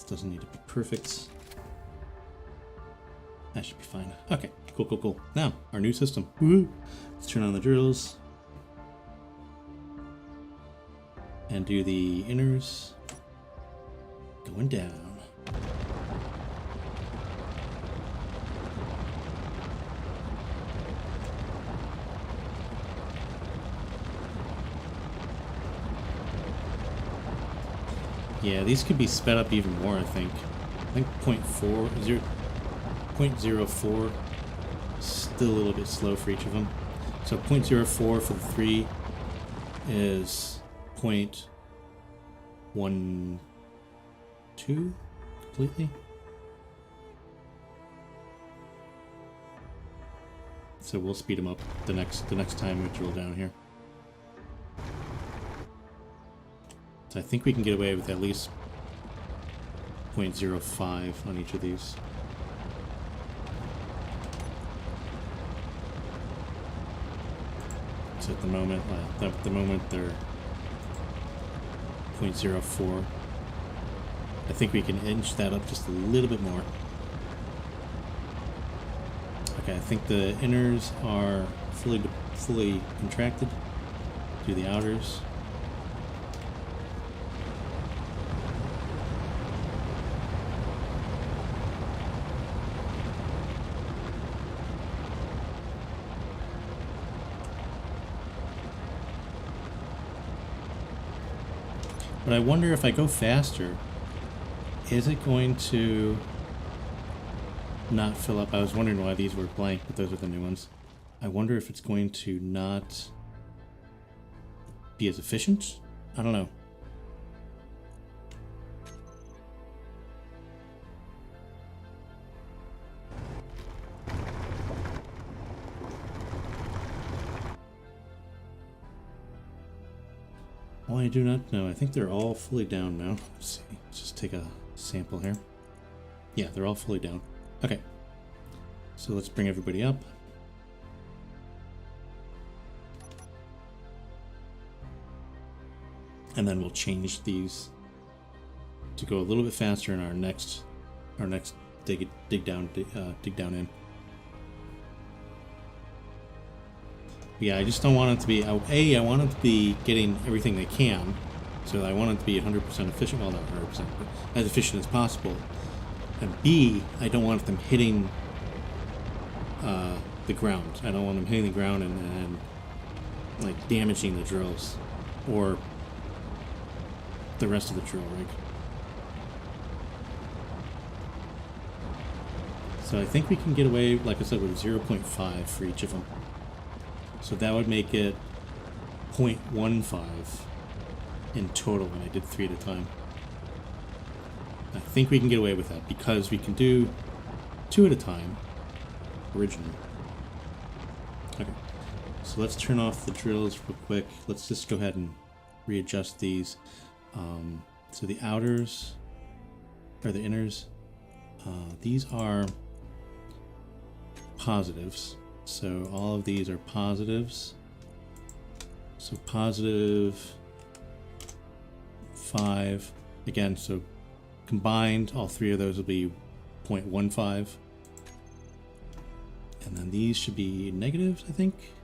Speaker 1: This doesn't need to be perfect. That should be fine. Okay, cool, cool, cool. Now, our new system. Woo! Let's turn on the drills. And do the inners. Going down. Yeah, these could be sped up even more, I think. I think 0.04 still a little bit slow for each of them. So 0.04 for the 3 is 0.12 completely. So we'll speed them up the next time we drill down here. So I think we can get away with at least 0.05 on each of these. So at the moment they're 0.04. I think we can inch that up just a little bit more. Okay, I think the inners are fully contracted. Do the outers. But I wonder if I go faster, is it going to not fill up? I was wondering why these were blank, but those are the new ones. I wonder if it's going to not be as efficient? I don't know. Oh, I do not know. I think they're all fully down now. Let's see. Let's just take a sample here. Yeah, they're all fully down. Okay. So let's bring everybody up. And then we'll change these to go a little bit faster in our next dig down in. Yeah, I just don't want it to be, I want it to be getting everything they can, so I want it to be 100% efficient, well not 100%, but as efficient as possible. And B, I don't want them hitting the ground. I don't want them hitting the ground and like damaging the drills, or the rest of the drill rig. So I think we can get away, like I said, with 0.5 for each of them. So that would make it 0.15 in total when I did 3 at a time. I think we can get away with that because we can do 2 at a time originally. Okay, so let's turn off the drills real quick. Let's just go ahead and readjust these. So the outers, or the inners, these are positives. So all of these are positives. So +5 again. So combined, all 3 of those will be 0.15. And then these should be negatives, I think.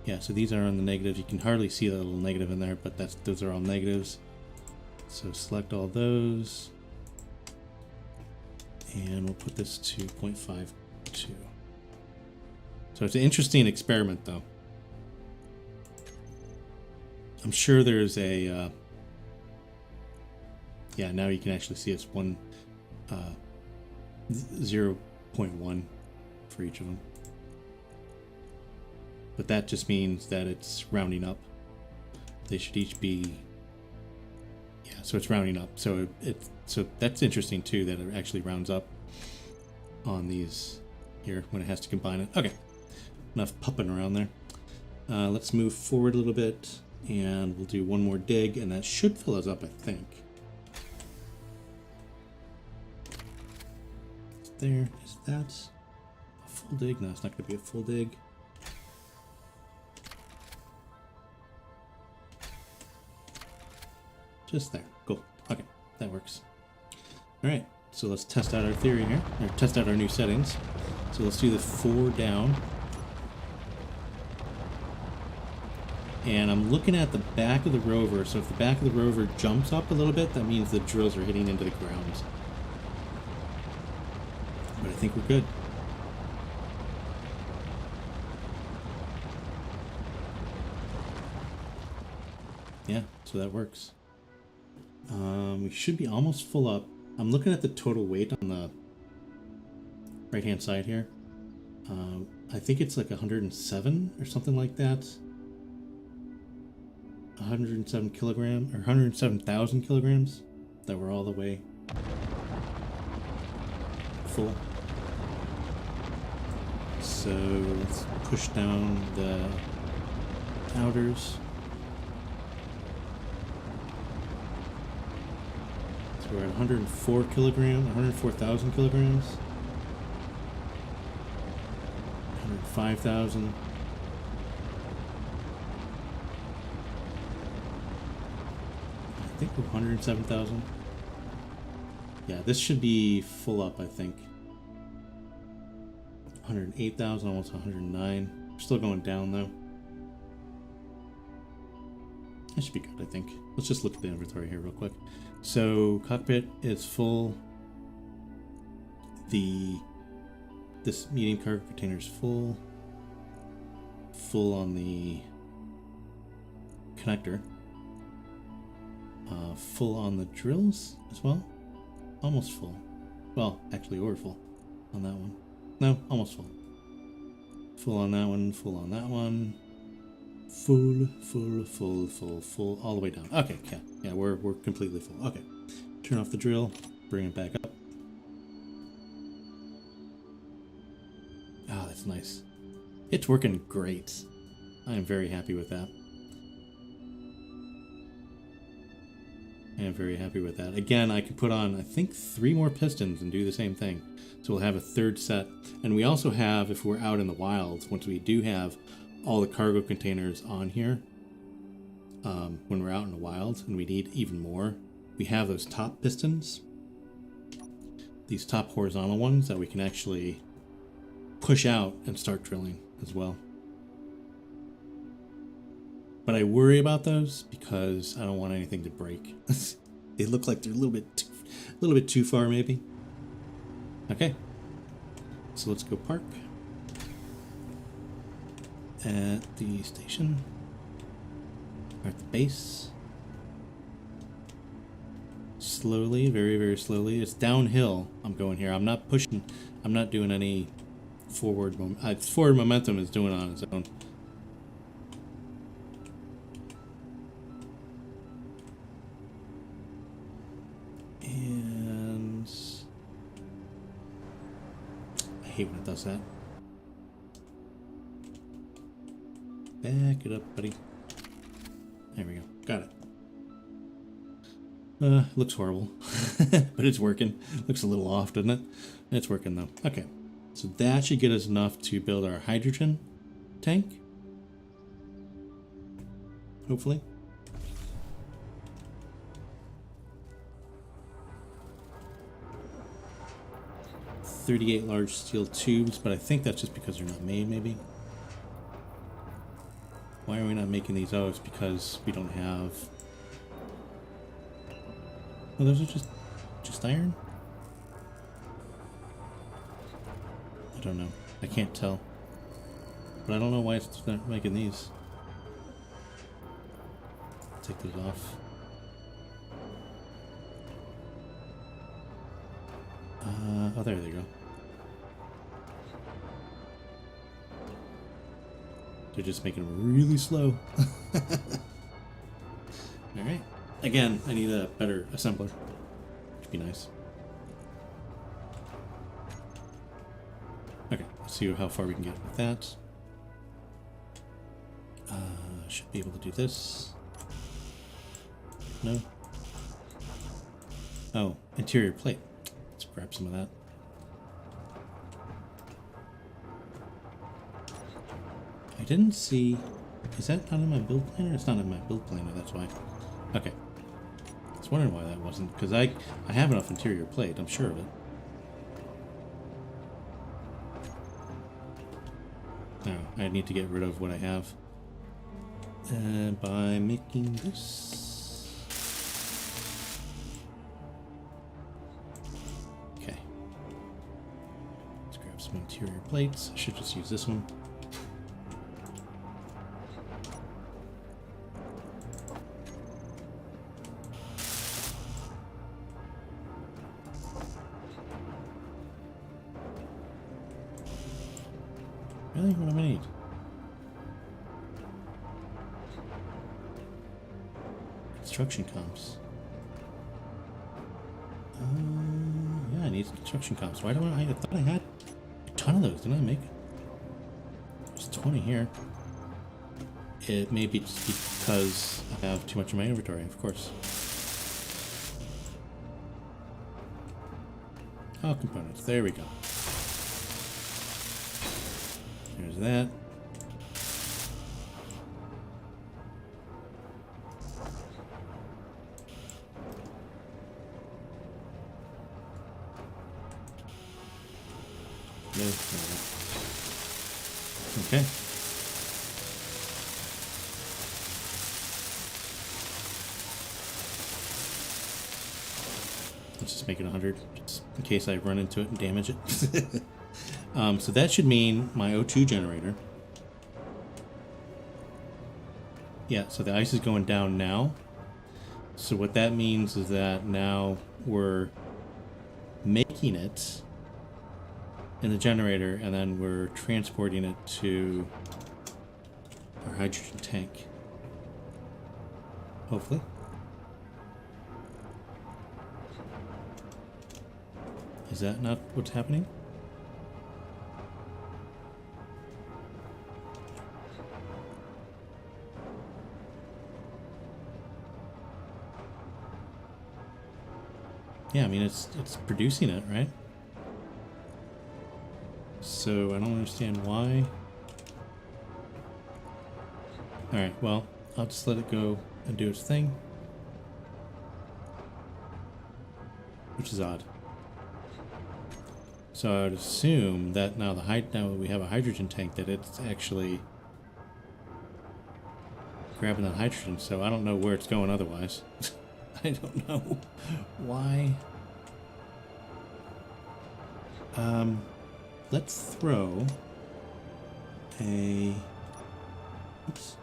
Speaker 1: Yeah, so these are on the negatives. You can hardly see that little negative in there, but those are all negatives. So select all those. And we'll put this to 0.52. So it's an interesting experiment, though. I'm sure there's a... yeah, now you can actually see it's 0.1 for each of them. But that just means that it's rounding up. They should each be... yeah, so it's rounding up. So so that's interesting, too, that it actually rounds up on these here when it has to combine it. Okay. Enough pupping around there. Let's move forward a little bit, and we'll do one more dig, and that should fill us up, I think. There, is that a full dig? No, it's not going to be a full dig. Just there. Cool. Okay, that works. All right, so let's test out our theory here, or test out our new settings. So let's do the 4 down. And I'm looking at the back of the rover, so if the back of the rover jumps up a little bit, that means the drills are hitting into the ground. But I think we're good. Yeah, so that works. We should be almost full up. I'm looking at the total weight on the right-hand side here. I think it's like 107 or something like that. 107 kilogram or 107,000 kilograms that were all the way full. So let's push down the outers. So we're at 104 kilograms, 104,000 kilograms. 105,000. I think we're 107,000. Yeah, this should be full up, I think. 108,000, almost 109. We're still going down, though. That should be good, I think. Let's just look at the inventory here real quick. So, cockpit is full. This medium cargo container is full. Full on the connector. Full on the drills as well. Almost full. Well, actually, we're full on that one. No, almost full. Full on that one, full on that one. Full, all the way down. Okay, yeah, we're completely full. Okay, turn off the drill, bring it back up. Oh, that's nice. It's working great. I am very happy with that. I am very happy with that. Again, I could put on, I think, 3 more pistons and do the same thing. So we'll have a third set. And we also have, if we're out in the wild, once we do have all the cargo containers on here, when we're out in the wild and we need even more, we have those top pistons, these top horizontal ones that we can actually push out and start drilling as well. But I worry about those because I don't want anything to break. They look like they're a little bit too far, maybe. Okay, so let's go park at the station, or at the base. Slowly, very, very slowly. It's downhill. I'm going here. I'm not pushing. I'm not doing any forward. Forward momentum is doing it on its own. And I hate when it does that. Back it up, buddy. There we go. Got it. Looks horrible, but it's working. Looks a little off, doesn't it? It's working though. Okay, so that should get us enough to build our hydrogen tank. Hopefully. $38 large steel tubes, but I think that's just because they're not made, maybe. Why are we not making these? Oh, it's because we don't have... Oh, those are just iron? I don't know. I can't tell. But I don't know why it's not making these. Take those off. Oh, there they go. They're just making them really slow. Alright. Again, I need a better assembler. Should be nice. Okay, let's see how far we can get with that. Should be able to do this. No? Oh, interior plate. Let's grab some of that. I didn't see... Is that not in my build planner? It's not in my build planner, that's why. Okay. was wondering why that wasn't, because I have enough interior plate, I'm sure of it. Now, I need to get rid of what I have. By making this. Okay. Let's grab some interior plates. I should just use this one. Really? What do I need? Construction comps. Yeah, I need construction comps. Why do I thought I had a ton of those. Didn't I make? There's 20 here. It may be just because I have too much in my inventory, of course. Oh, components. There we go. There's that. No, no. Okay. Let's just make it 100, just in case I run into it and damage it. So that should mean my O2 generator. Yeah, so the ice is going down now. So what that means is that now we're making it in the generator, and then we're transporting it to our hydrogen tank. Hopefully. Is that not what's happening? Yeah, I mean, it's producing it, right? So I don't understand why. Alright, well, I'll just let it go and do its thing. Which is odd. So I would assume that now now we have a hydrogen tank, that it's actually grabbing that hydrogen, so I don't know where it's going otherwise. I don't know why. Let's throw a... Oops.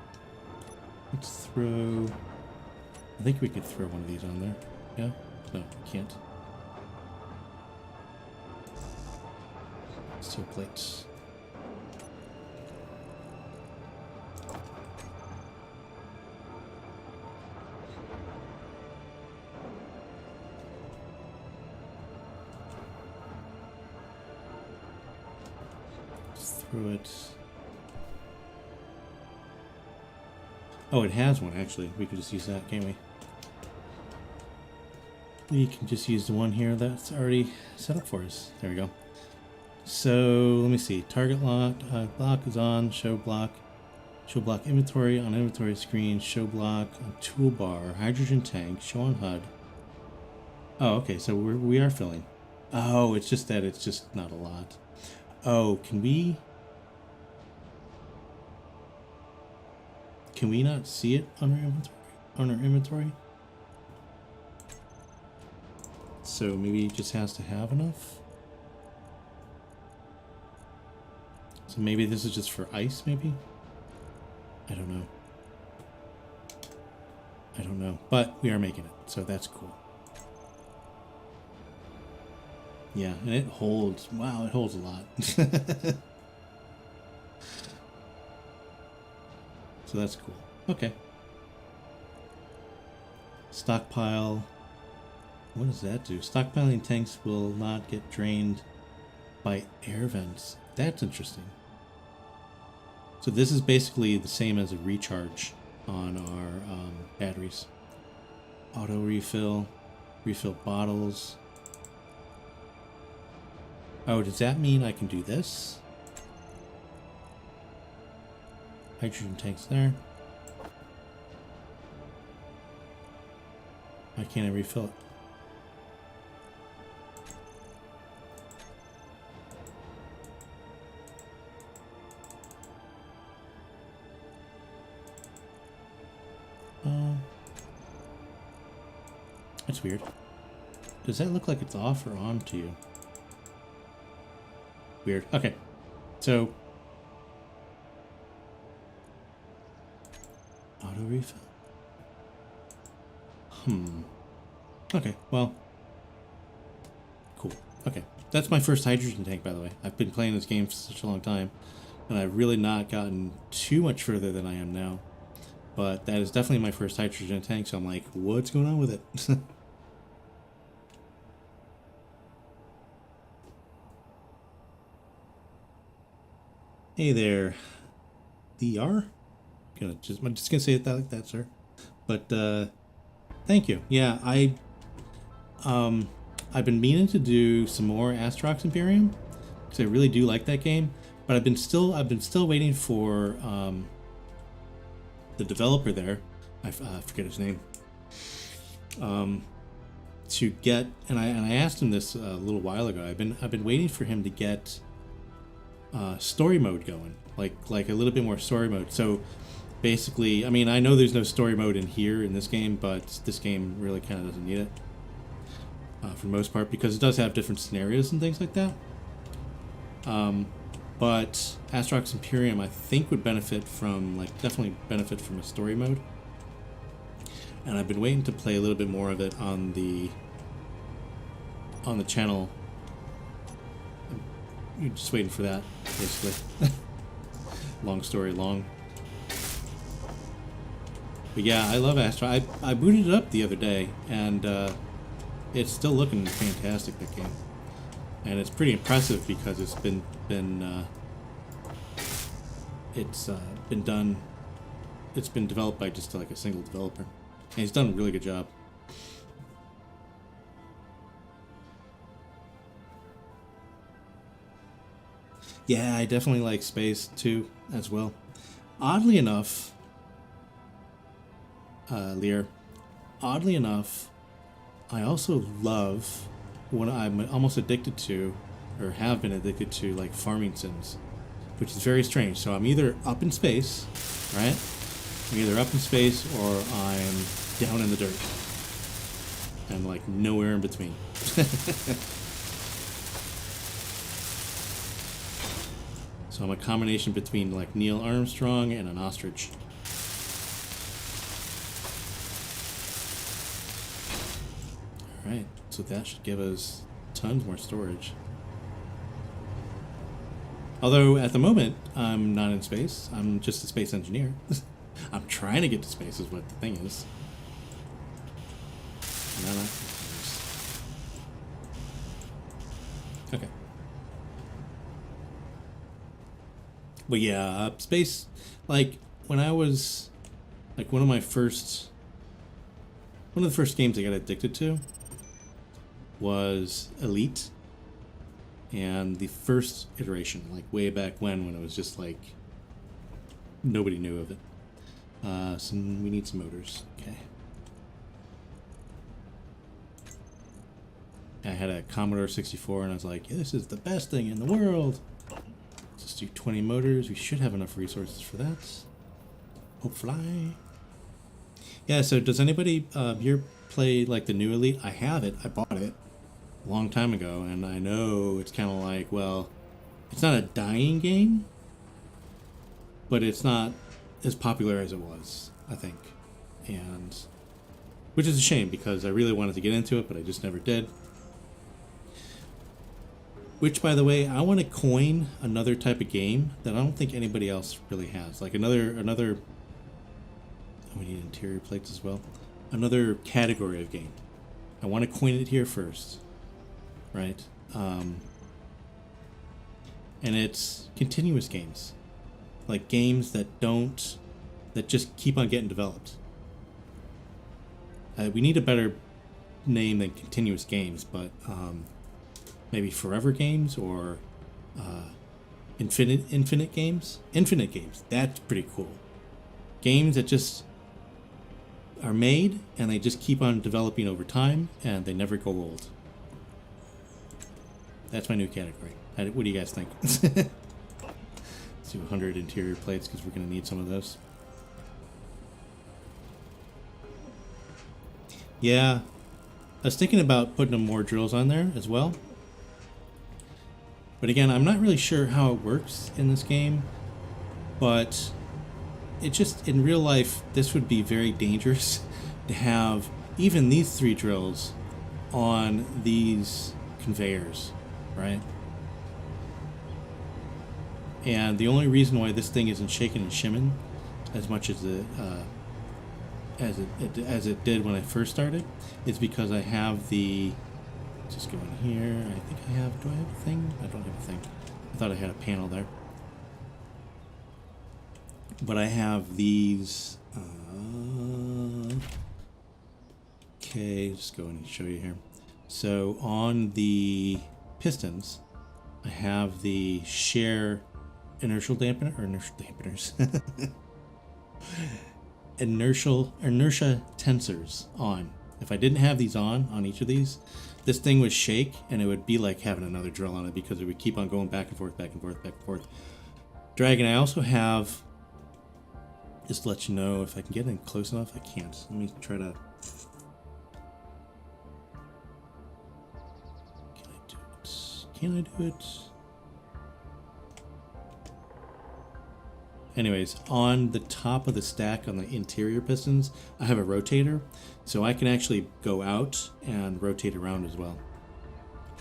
Speaker 1: Let's throw... I think we could throw one of these on there. Yeah? No, we can't. Steel plates. Through it. Oh, it has one actually. We could just use that, can't we? We can just use the one here that's already set up for us. There we go. So let me see. Target lock. Block is on. Show block. Show block inventory on inventory screen. Show block on toolbar. Hydrogen tank. Show on HUD. Oh, okay. So we are filling. Oh, it's just that it's just not a lot. Oh, can we not see it on our inventory? On our inventory? So maybe it just has to have enough? So maybe this is just for ice, maybe? I don't know. I don't know. But we are making it, so that's cool. Yeah, and it holds. Wow, it holds a lot. So that's cool. Okay. Stockpile. What does that do? Stockpiling tanks will not get drained by air vents. That's interesting. So this is basically the same as a recharge on our batteries. Auto refill. Refill bottles. Oh, does that mean I can do this? Hydrogen tanks there. Why can't I refill it? That's weird. Does that look like it's off or on to you? Weird. Okay. So, auto refill. Okay, well, cool. Okay, that's my first hydrogen tank, by the way. I've been playing this game for such a long time, and I've really not gotten too much further than I am now. But that is definitely my first hydrogen tank, so I'm like, what's going on with it? Hey there, DR? I'm just gonna say it like that, sir. But thank you. Yeah, I've been meaning to do some more Astrox Imperium because I really do like that game. But I've been still waiting for the developer there. I forget his name. To get and I asked him this a little while ago. I've been waiting for him to get story mode going, like a little bit more story mode. So basically, I mean, I know there's no story mode in here in this game, but this game really kind of doesn't need it for the most part because it does have different scenarios and things like that. But Astrox Imperium, I think, would benefit from definitely benefit from a story mode. And I've been waiting to play a little bit more of it on the channel. You're just waiting for that, basically. Long story long. But yeah, I love Astro. I booted it up the other day, and it's still looking fantastic, that game. And it's pretty impressive because it's been done. It's been developed by just like a single developer, and he's done a really good job. Yeah, I definitely like space too, as well. Oddly enough, Lear, oddly enough, I also love what I'm almost addicted to, or have been addicted to, like farming sims, which is very strange. So I'm either up in space, right? I'm either up in space or I'm down in the dirt. I'm like nowhere in between. So I'm a combination between like Neil Armstrong and an ostrich. Alright, so that should give us tons more storage. Although at the moment, I'm not in space. I'm just a space engineer. I'm trying to get to space is what the thing is. Okay. But yeah, space, like when I was, like one of the first games I got addicted to was Elite. And the first iteration, like way back when it was just like, nobody knew of it. So we need some motors, okay. I had a Commodore 64 and I was like, this is the best thing in the world. Let's do 20 motors. We should have enough resources for that. Hopefully. Yeah, so does anybody here play like the new Elite? I have it. I bought it a long time ago, and I know it's kind of like, well, it's not a dying game, but it's not as popular as it was, I think. And which is a shame because I really wanted to get into it, but I just never did. Which, by the way, I want to coin another type of game that I don't think anybody else really has. Like another. Oh, we need interior plates as well. Another category of game. I want to coin it here first, right? And it's continuous games, like games that just keep on getting developed. We need a better name than continuous games, but. Maybe forever games or infinite games. Infinite games. That's pretty cool. Games that just are made and they just keep on developing over time and they never go old. That's my new category. What do you guys think? Let's do 100 interior plates because we're going to need some of those. Yeah, I was thinking about putting more drills on there as well. But again, I'm not really sure how it works in this game. But it just, in real life, this would be very dangerous to have even these 3 drills on these conveyors, right? And the only reason why this thing isn't shaking and shimming as much as it did when I first started is because I have the, just go in here, I think I have, do I have a thing? I don't have a thing. I thought I had a panel there. But I have these, okay, just go in and show you here. So on the pistons, I have the Share inertial dampener, or inertial dampeners, inertia tensors on. If I didn't have these on each of these, this thing would shake and it would be like having another drill on it because it would keep on going back and forth, back and forth, back and forth. Dragon, I also have, just to let you know, if I can get in close enough, I can't. Let me try to, can I do it? Can I do it? Anyways, on the top of the stack on the interior pistons, I have a rotator, so I can actually go out and rotate around as well.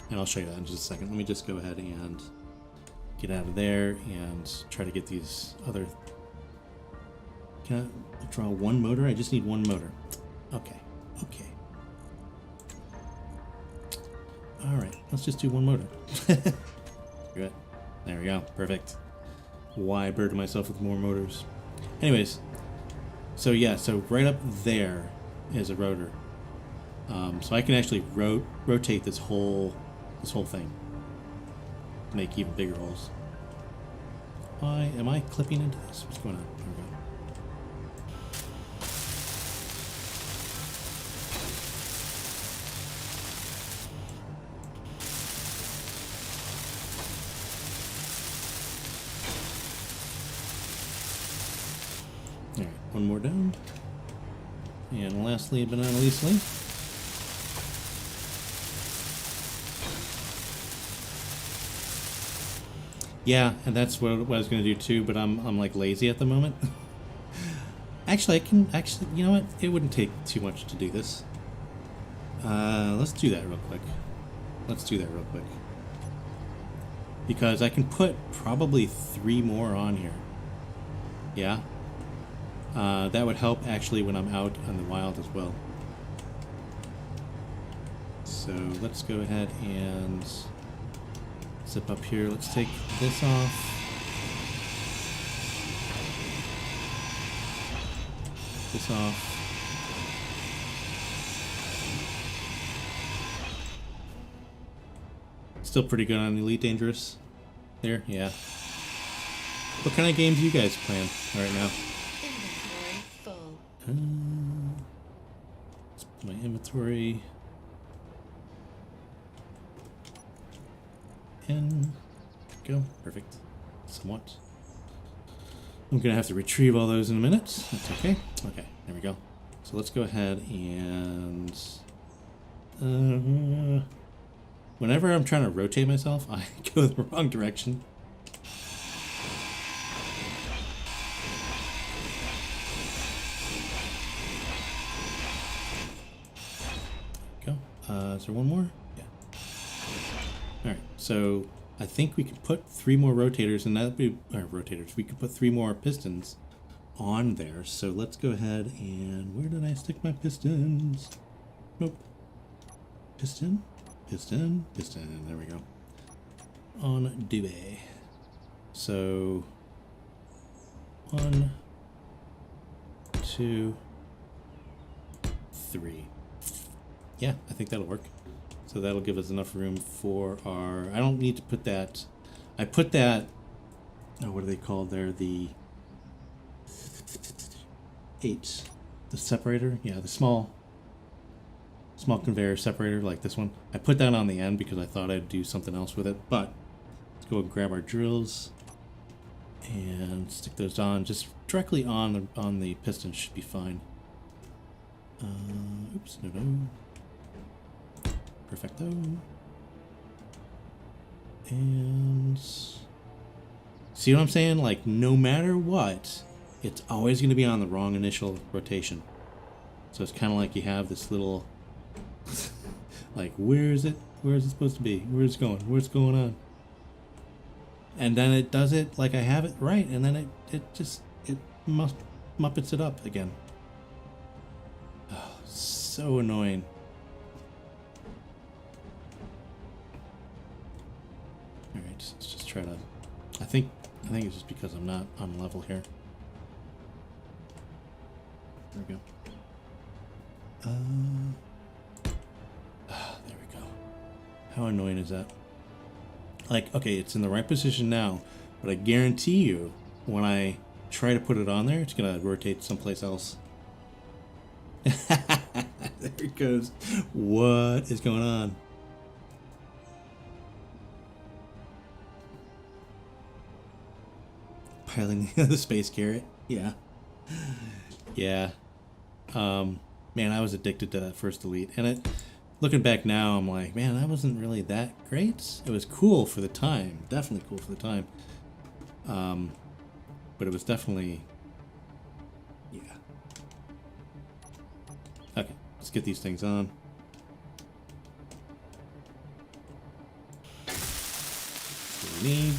Speaker 1: And I'll show you that in just a second. Let me just go ahead and get out of there and try to get these other... Can I draw one motor? I just need one motor. Okay, okay. Alright, let's just do one motor. Good. There we go, perfect. Why I burden myself with more motors. Anyways, so yeah, so right up there is a rotor. So I can actually rotate this whole thing. Make even bigger holes. Why am I clipping into this? What's going on? There we go. Alright, one more down. And lastly, but not leastly, yeah, and that's what I was going to do too, but I'm like lazy at the moment. Actually, I can, you know what? It wouldn't take too much to do this. Let's do that real quick. Let's do that real quick. Because I can put probably 3 more on here. Yeah. That would help actually when I'm out in the wild as well. So let's go ahead and zip up here. Let's take this off. This off. Still pretty good on Elite Dangerous. There, yeah. What kind of games do you guys playing right now?
Speaker 2: Inventory full.
Speaker 1: Let's put my inventory in. Go. Perfect. Somewhat. I'm gonna have to retrieve all those in a minute. That's okay. Okay, there we go. So let's go ahead and whenever I'm trying to rotate myself, I go the wrong direction. Go. Is there one more? Yeah. All right. So I think we could put 3 more rotators, and that'd be rotators. We could put 3 more pistons on there. So let's go ahead and where did I stick my pistons? Nope. Piston, piston, piston. There we go. On Dubé. So 1, 2, 3. Yeah, I think that'll work. So that'll give us enough room for our... I don't need to put that... I put that... Oh, what are they called there? The 8. the separator. Yeah, the small conveyor separator like this one. I put that on the end because I thought I'd do something else with it. But let's go and grab our drills and stick those on. Just directly on the piston should be fine. Oops, no. Perfecto. And see what I'm saying? Like, no matter what, it's always going to be on the wrong initial rotation. So it's kind of like you have this little, like, where is it? Where is it supposed to be? Where's it going? What's going on? And then it does it like I have it right, and then it muppets it up again. Oh, so annoying. All right, let's just try to. I think it's just because I'm not on level here. There we go. There we go. How annoying is that? Like, okay, it's in the right position now, but I guarantee you, when I try to put it on there, it's gonna rotate someplace else. There it goes. What is going on? Piling the space carrot. Yeah. Yeah. Man, I was addicted to that first Elite, and it. Looking back now, I'm like, man, that wasn't really that great. It was cool for the time, definitely cool for the time. But it was definitely, yeah. Okay, let's get these things on. What we need.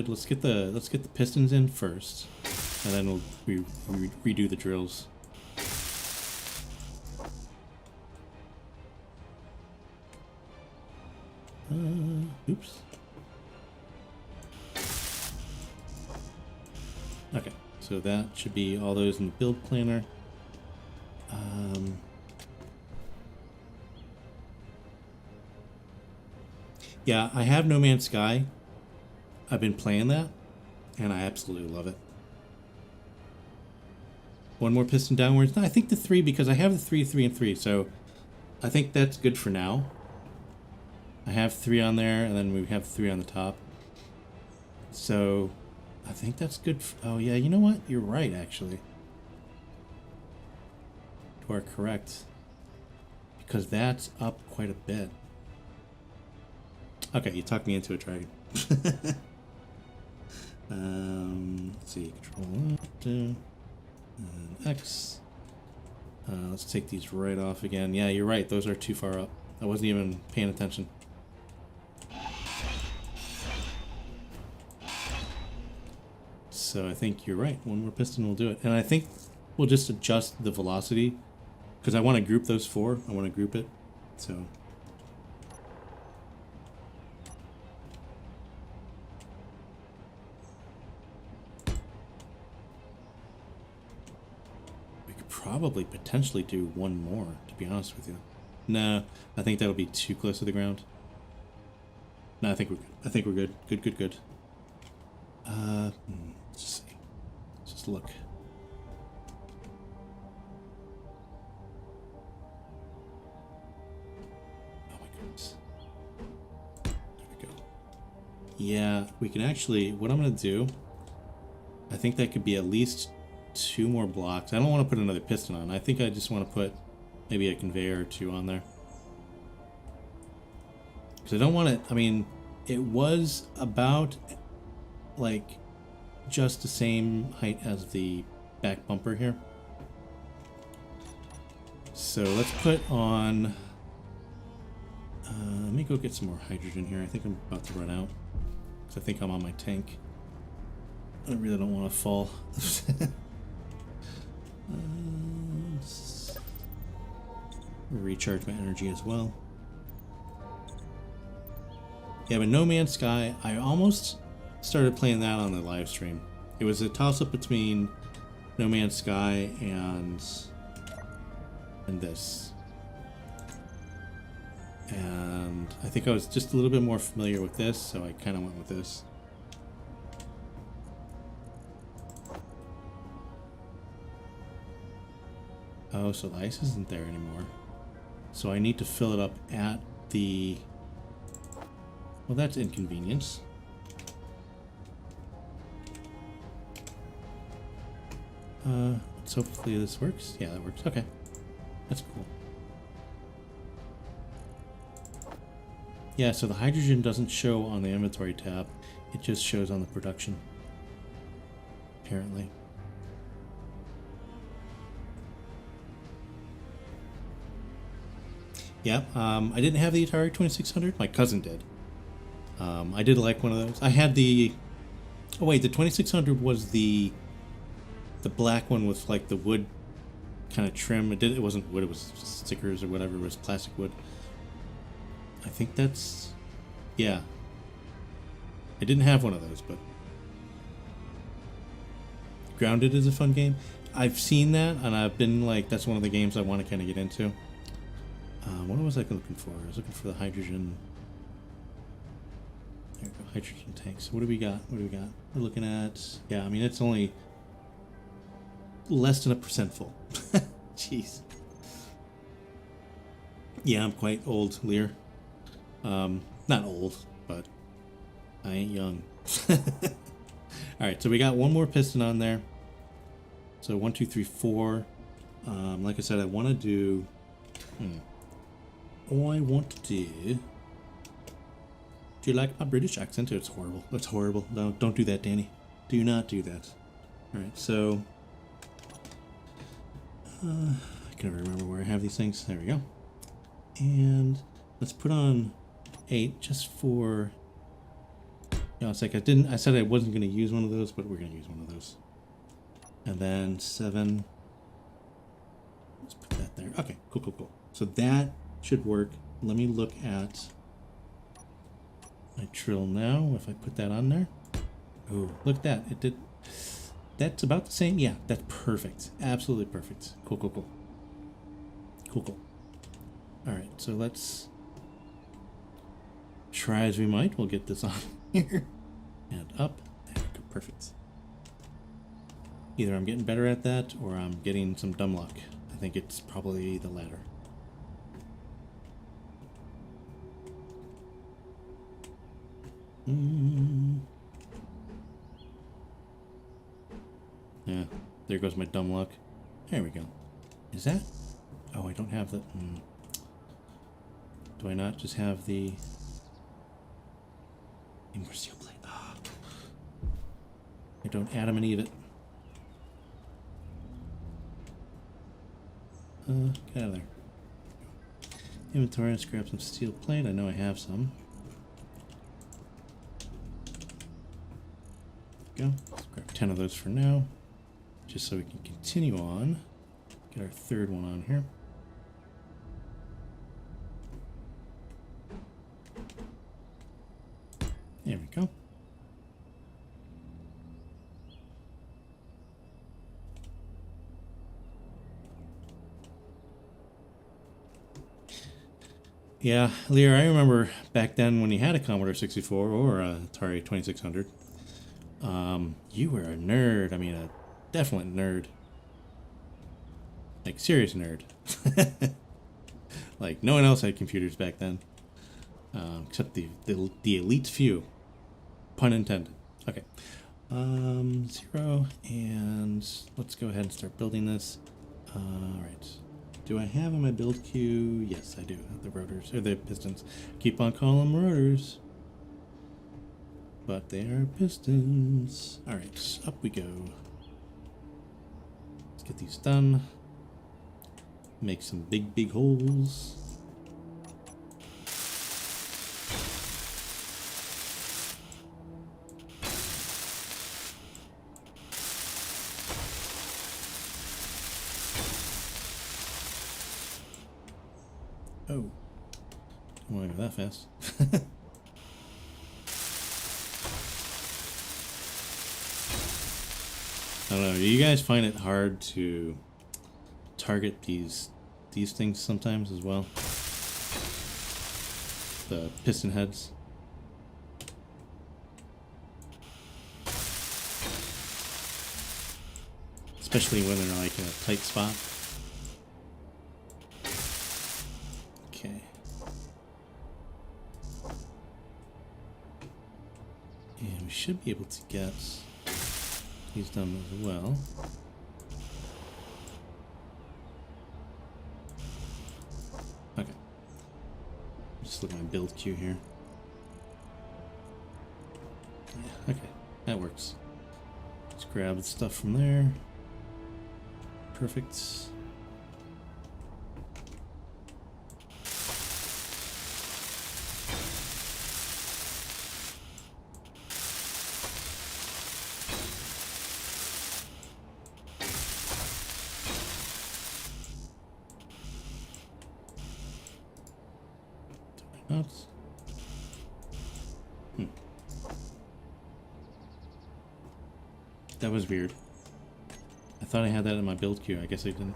Speaker 1: Let's get the pistons in first, and then we'll redo the drills. Oops. Okay, so that should be all those in the build planner. Yeah, I have No Man's Sky. I've been playing that, and I absolutely love it. One more piston downwards. No, I think the 3, because I have the 3, 3, and 3, so I think that's good for now. I have 3 on there, and then we have 3 on the top. So I think that's good. Oh, yeah, you know what? You're right, actually. You are correct. Because that's up quite a bit. Okay, you talked me into it, Dragon. Let's see, Control and X. Let's take these right off again. Yeah, you're right. Those are too far up. I wasn't even paying attention. So I think you're right. One more piston will do it. And I think we'll just adjust the velocity because I want to group those 4. I want to group it. So. Probably potentially do one more, to be honest with you. No, I think that'll be too close to the ground. No, I think we're good. I think we're good. Good. Let's see. Let's just look. Oh my goodness. There we go. Yeah, we can actually, what I'm going to do, I think that could be at least 2 more blocks. I don't want to put another piston on. I think I just want to put maybe a conveyor or 2 on there. Because I don't want it, I mean, it was about like just the same height as the back bumper here. So let's put on, let me go get some more hydrogen here. I think I'm about to run out. Because I think I'm on my tank. I really don't want to fall. Recharge my energy as well. Yeah, but No Man's Sky, I almost started playing that on the live stream. It was a toss-up between No Man's Sky and and this. And I think I was just a little bit more familiar with this, so I kind of went with this. Oh, so the ice isn't there anymore. So I need to fill it up at the... Well, that's inconvenience. So hopefully this works. Yeah, that works. Okay. That's cool. Yeah, so the hydrogen doesn't show on the inventory tab. It just shows on the production. Apparently. Yeah, I didn't have the Atari 2600. My cousin did. I did like one of those. I had the... Oh wait, the 2600 was the black one with like the wood kind of trim. It wasn't wood, it was stickers or whatever. It was plastic wood. I think that's... Yeah. I didn't have one of those, but... Grounded is a fun game. I've seen that, and I've been like, that's one of the games I want to kind of get into. What was I looking for? I was looking for the hydrogen... There we go, hydrogen tanks. What do we got? What do we got? We're looking at... Yeah, I mean, it's only... less than 1% full. Jeez. Yeah, I'm quite old, Lear. Not old, but I ain't young. Alright, so we got one more piston on there. So 1, 2, 3, 4. Like I said, I want to do... All I want to do... Do you like my British accent? It's horrible. It's horrible. No, don't do that, Danny. Do not do that. Alright, so... I can never remember where I have these things. There we go. And let's put on 8 just for... You know, it's like I said I wasn't going to use one of those, but we're going to use one of those. And then 7. Let's put that there. Okay, cool, cool, cool. So that should work. Let me look at my trill now, if I put that on there. Oh, look at that. It did... That's about the same. Yeah, that's perfect. Absolutely perfect. Cool, cool, cool. Cool, cool. All right, so let's try as we might. We'll get this on here and up. There we go. Perfect. Either I'm getting better at that or I'm getting some dumb luck. I think it's probably the latter. Yeah, there goes my dumb luck. There we go. Is that? Oh, I don't have the... Do I not just have the... Immersive plate? Ah. I don't Adam and Eve it. Get out of there. Inventory, let's grab some steel plate. I know I have some. There we go. Let's grab 10 of those for now. Just so we can continue on. Get our third one on here. There we go. Yeah, Lear, I remember back then when you had a Commodore 64 or a Atari 2600, you were a nerd. I mean, a definite nerd. Like, serious nerd. Like, no one else had computers back then. Except the elite few. Pun intended. Okay. 0, and let's go ahead and start building this. Alright. Do I have in my build queue? Yes, I do. The rotors, or the pistons. Keep on calling them rotors. But they are pistons. Alright, up we go. Let's get these done. Make some big holes. Oh. Don't want to go that fast. I don't know. Do you guys find it hard to target these these things sometimes as well. The piston heads. Especially when they're like in a tight spot. Okay. And we should be able to get these done as well. Okay. Just look at my build queue here. Yeah, okay, that works. Let's grab the stuff from there. Perfect. Nuts. That was weird. I thought I had that in my build queue. I guess I didn't.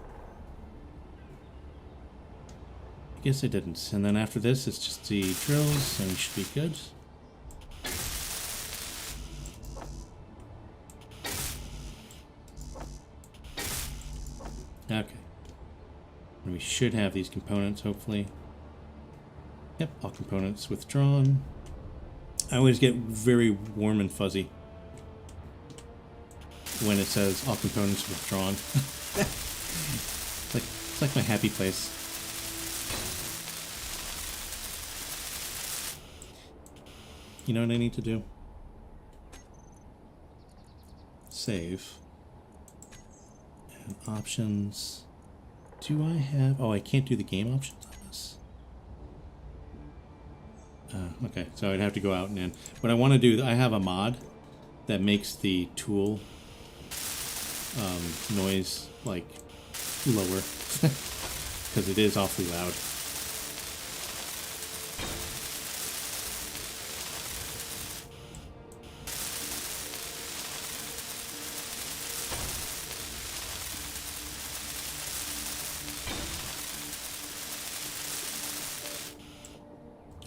Speaker 1: I guess I didn't. And then after this, it's just the drills, and we should be good. Okay. And we should have these components, hopefully. Yep, all components withdrawn. I always get very warm and fuzzy when it says all components withdrawn. It's like my happy place. You know what I need to do? Save. And options. Do I have... Oh, I can't do the game options on this. Okay, so I'd have to go out and in. What I want to do, I have a mod that makes the tool noise like lower because it is awfully loud.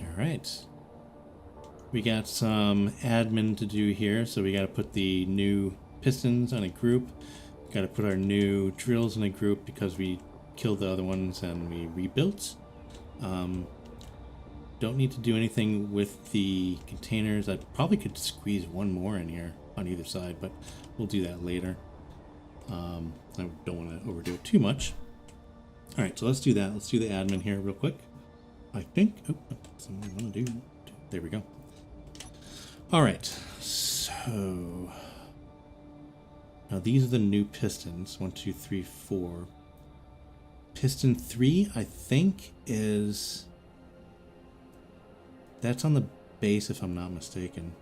Speaker 1: All right. We got some admin to do here, so we got to put the new pistons on a group. Got to put our new drills in a group because we killed the other ones and we rebuilt. Don't need to do anything with the containers. I probably could squeeze one more in here on either side, but we'll do that later. I don't want to overdo it too much. All right, so let's do that. Let's do the admin here real quick. I think, oh, something I want to do. There we go. All right, so now these are the new pistons. 1, 2, 3, 4. Piston 3, I think, is... That's on the base, if I'm not mistaken.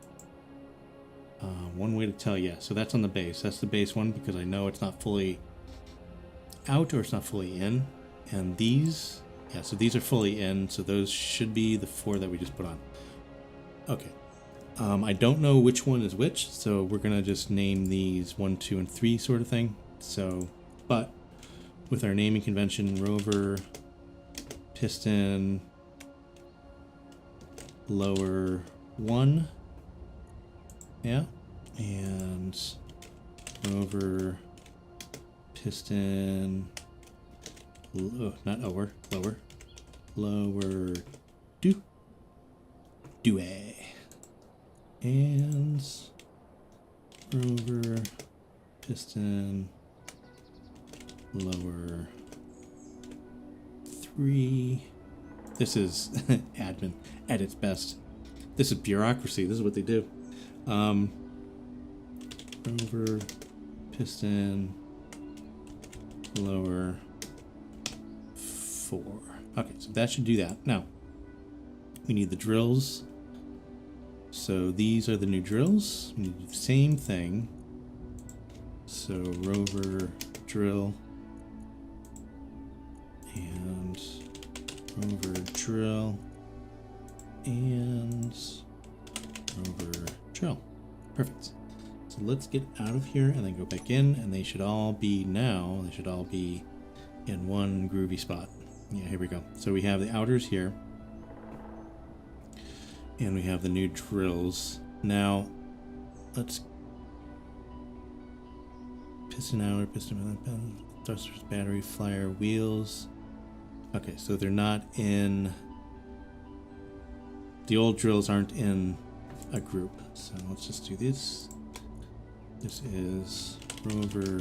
Speaker 1: One way to tell, yeah. So that's on the base. That's the base one because I know it's not fully out or it's not fully in. And these, yeah, so these are fully in. So those should be the 4 that we just put on. Okay. I don't know which one is which, so we're gonna just name these 1, 2, and 3 sort of thing. So, but with our naming convention, rover, piston, lower 1, yeah, and rover, piston, not lower, lower 2, A. And rover, piston, lower 3. This is admin at its best. This is bureaucracy. This is what they do. Rover, piston, lower 4. Okay, so that should do that. Now, we need the drills. So these are the new drills. We need the same thing. So rover, drill, and rover, drill, and rover, drill. Perfect. So let's get out of here and then go back in, and they should all be now, they should all be in one groovy spot. Yeah, here we go. So we have the outers here. And we have the new drills. Now, let's... Piston outer, piston thrusters, battery, flyer, wheels. Okay, so they're not in... The old drills aren't in a group. So let's just do this. This is rover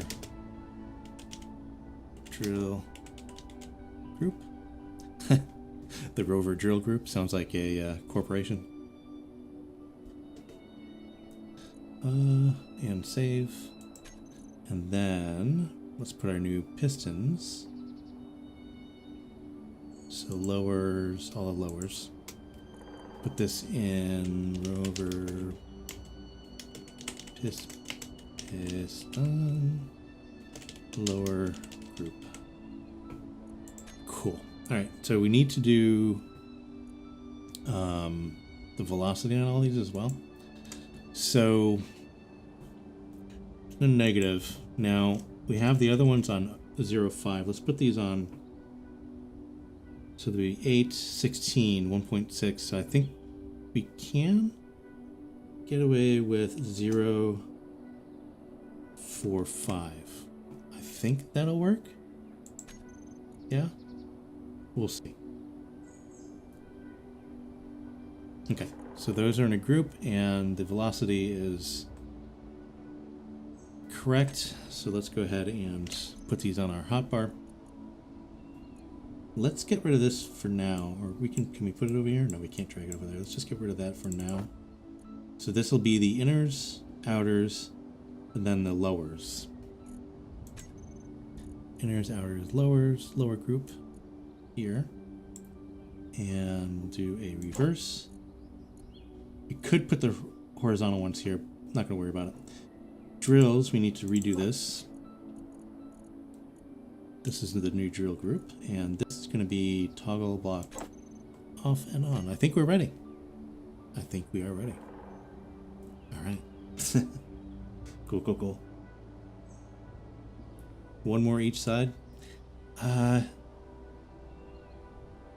Speaker 1: drill group. The rover drill group sounds like a corporation. And save. And then let's put our new pistons. So lowers, all the lowers. Put this in rover piston lower group. Cool. All right, so we need to do the velocity on all these as well. So no negative. Now we have the other ones on 0.5. Let's put these on. So there'll be 8, 16, 1.6. So I think we can get away with 0.45. I think that'll work. Yeah, we'll see. Okay, so those are in a group, and the velocity is correct. So let's go ahead and put these on our hotbar. Let's get rid of this for now, or can we put it over here? No, we can't drag it over there. Let's just get rid of that for now. So this will be the inners, outers, and then the lowers. Inners, outers, lowers, lower group here. And we'll do a reverse. We could put the horizontal ones here. Not gonna worry about it. Drills, we need to redo this. This is the new drill group, and this is going to be toggle block off and on. I think we're ready. I think we are ready. All right. Cool, cool, cool. One more each side.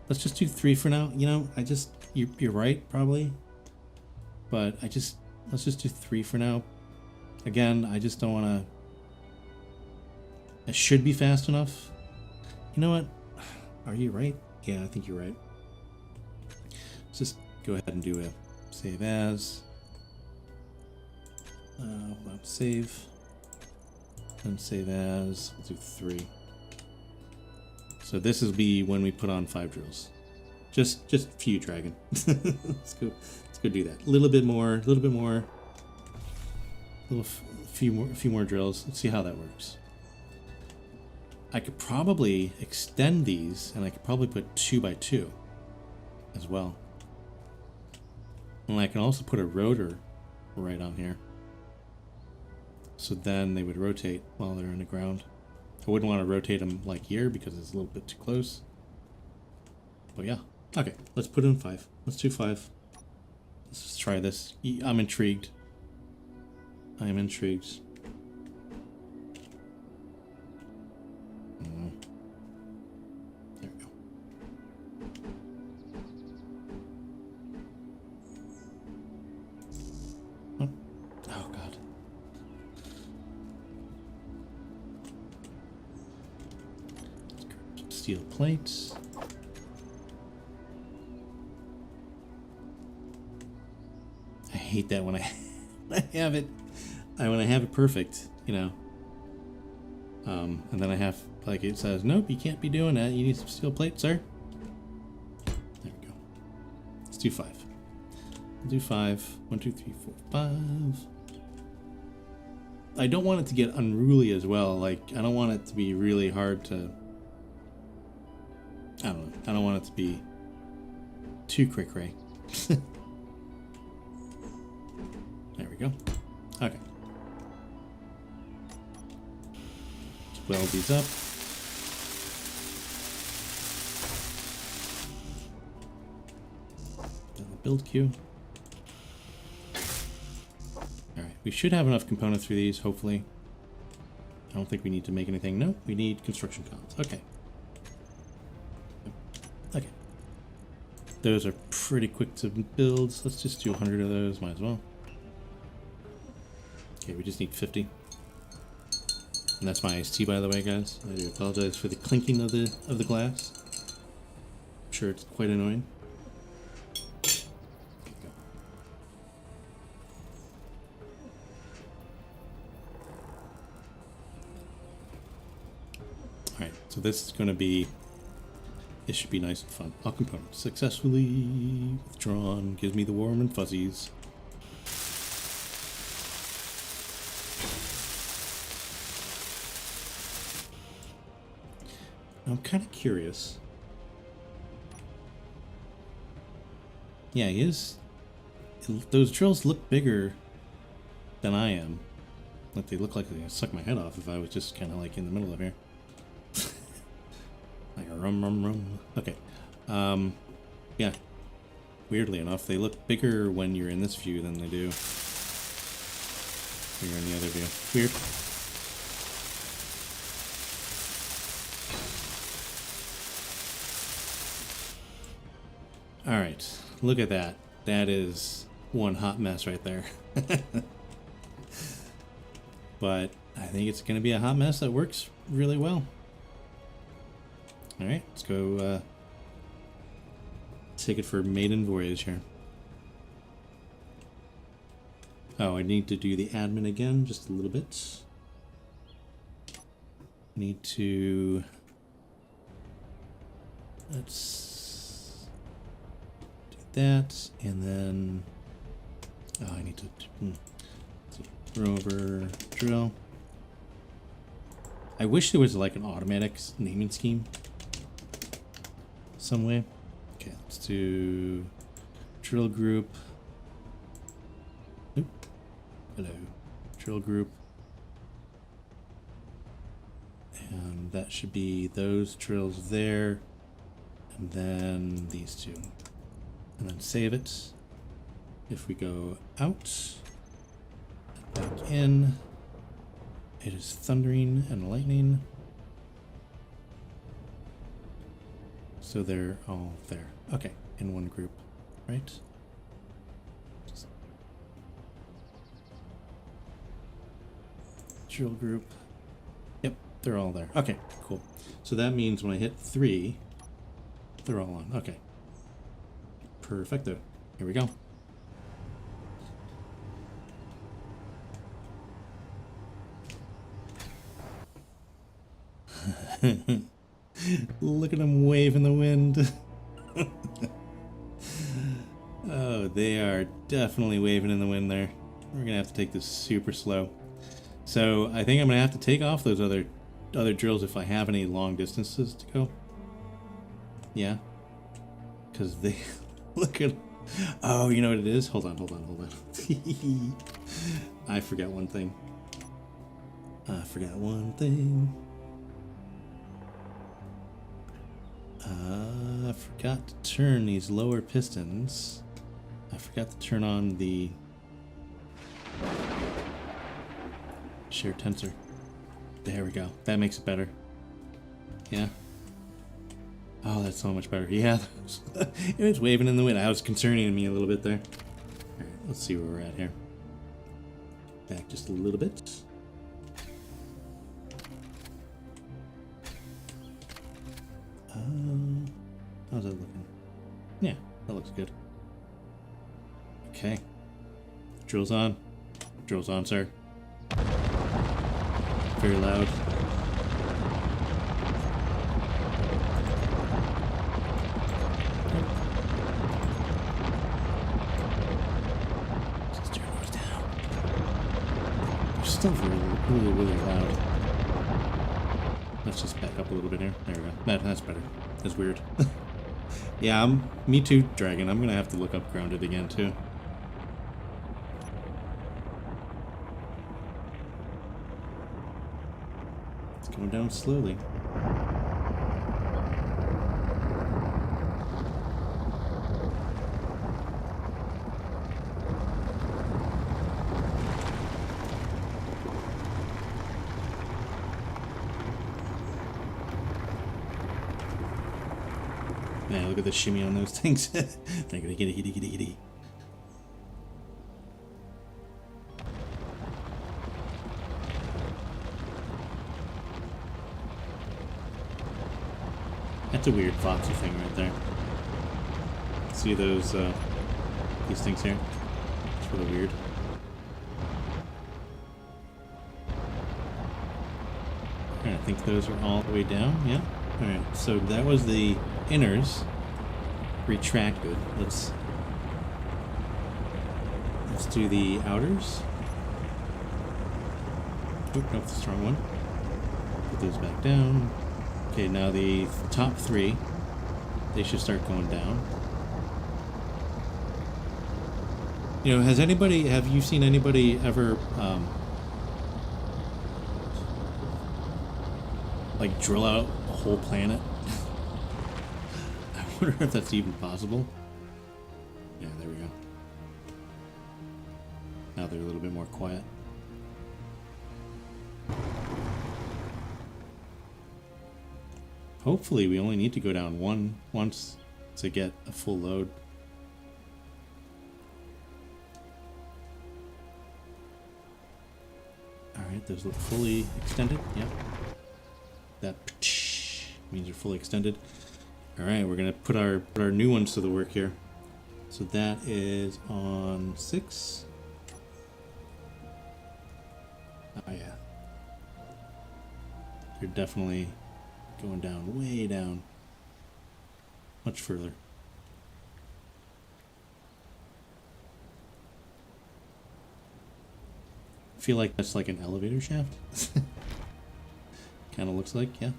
Speaker 1: Let's just do 3 for now. You know, you're right, probably. But let's just do 3 for now. Again, I just don't want to... It should be fast enough. You know what? Are you right? Yeah, I think you're right. Let's just go ahead and do a save as. Save. And save as. Let's do 3. So this will be when we put on 5 drills. Just few dragon. Let's go do that. A little bit more. A few more drills. Let's see how that works. I could probably extend these, and I could probably put 2 by 2 as well. And I can also put a rotor right on here. So then they would rotate while they're in the ground. I wouldn't want to rotate them like here because it's a little bit too close. But yeah. Okay, let's put in 5. Let's do 5. Let's just try this. I'm intrigued. I am intrigued. There we go. Oh God. Let's grab some steel plates. I hate that when I have it. When I have it perfect, you know. And then I have, like, it says, nope, you can't be doing that. You need some steel plate, sir. There we go. Let's do 5. We'll do 5. 1, 2, 3, 4, 5. I don't want it to get unruly as well. Like, I don't want it to be really hard to... I don't know. I don't want it to be too cray-cray. There we go. Okay. Let's weld these up. Build queue. Alright, we should have enough components for these, hopefully. I don't think we need to make anything. No, we need construction columns. Okay. Those are pretty quick to build. So let's just do 100 of those. Might as well. Okay, we just need 50. And that's my iced tea, by the way, guys. I do apologize for the clinking of the glass. I'm sure it's quite annoying. Okay, go. Alright, so this is going to be... This should be nice and fun. All components successfully withdrawn. Gives me the warm and fuzzies. I'm kind of curious. Yeah, he is. Those drills look bigger than I am. Like they look like they're gonna suck my head off if I was just kind of like in the middle of here. Like a rum. Okay. Yeah. Weirdly enough, they look bigger when you're in this view than they do when you're in the other view. Weird. Alright, look at that. That is one hot mess right there. But I think it's going to be a hot mess that works really well. Alright, let's go take it for maiden voyage here. Oh, I need to do the admin again just a little bit. Need to... Let's... that, and then I need to rover drill. I wish there was like an automatic naming scheme some way. Okay, let's do drill group. Oop. Hello, drill group, and that should be those drills there, and then these two. And then save it. If we go out, back in, it is thundering and lightning. So they're all there. Okay, in one group, right? Drill group. Yep, they're all there. Okay, cool. So that means when I hit 3, they're all on. Okay. Perfecto. Here we go. Look at them wave in the wind. Oh, they are definitely waving in the wind there. We're gonna have to take this super slow. So I think I'm gonna have to take off those other drills if I have any long distances to go. Yeah, because they look at. Oh, you know what it is? Hold on. I forgot one thing. I forgot to turn these lower pistons. I forgot to turn on the shear tensor. There we go. That makes it better. Yeah. Oh, that's so much better. Yeah. It was waving in the wind. I was concerning me a little bit there. Alright, let's see where we're at here. Back just a little bit. How's that looking? Yeah, that looks good. Okay. Drills on. Drills on, sir. Very loud. Just turn those down. They're still really loud. Let's just back up a little bit here. There we go. That's better. That's weird. Yeah, me too, Dragon. I'm gonna have to look up grounded again too. It's going down slowly. Yeah, look at the shimmy on those things. Giddy, giddy, giddy, giddy, giddy. That's a weird foxy thing right there. See those, these things here? It's really weird. Alright, I think those are all the way down, yeah? Alright, so that was the inners retracted. Let's do the outers. Oop, nope, that's the wrong one. Put those back down. Okay, now the top three, they should start going down. You know, have you seen anybody ever, like drill out a whole planet? I wonder if that's even possible. Yeah, there we go. Now they're a little bit more quiet. Hopefully we only need to go down once to get a full load. Alright, those look fully extended. Yep. That means they're fully extended. Alright, we're gonna put our new ones to the work here. So that is on 6. Oh yeah. You're definitely going down, way down. Much further. I feel like that's like an elevator shaft. Kind of looks like, yeah.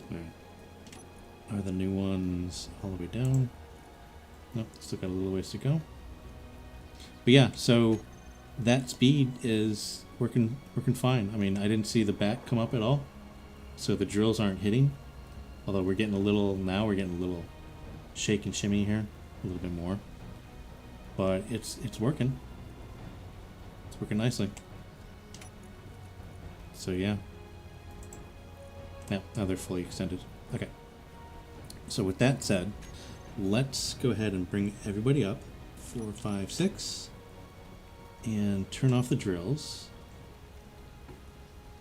Speaker 1: Alright. Are the new ones all the way down? Nope, still got a little ways to go. But yeah, so that speed is working fine. I mean, I didn't see the back come up at all, so the drills aren't hitting. Although we're getting a little shake and shimmy here, a little bit more. But it's working. It's working nicely. So yeah. Yeah, now they're fully extended. Okay. So with that said, let's go ahead and bring everybody up. 4, 5, 6. And turn off the drills.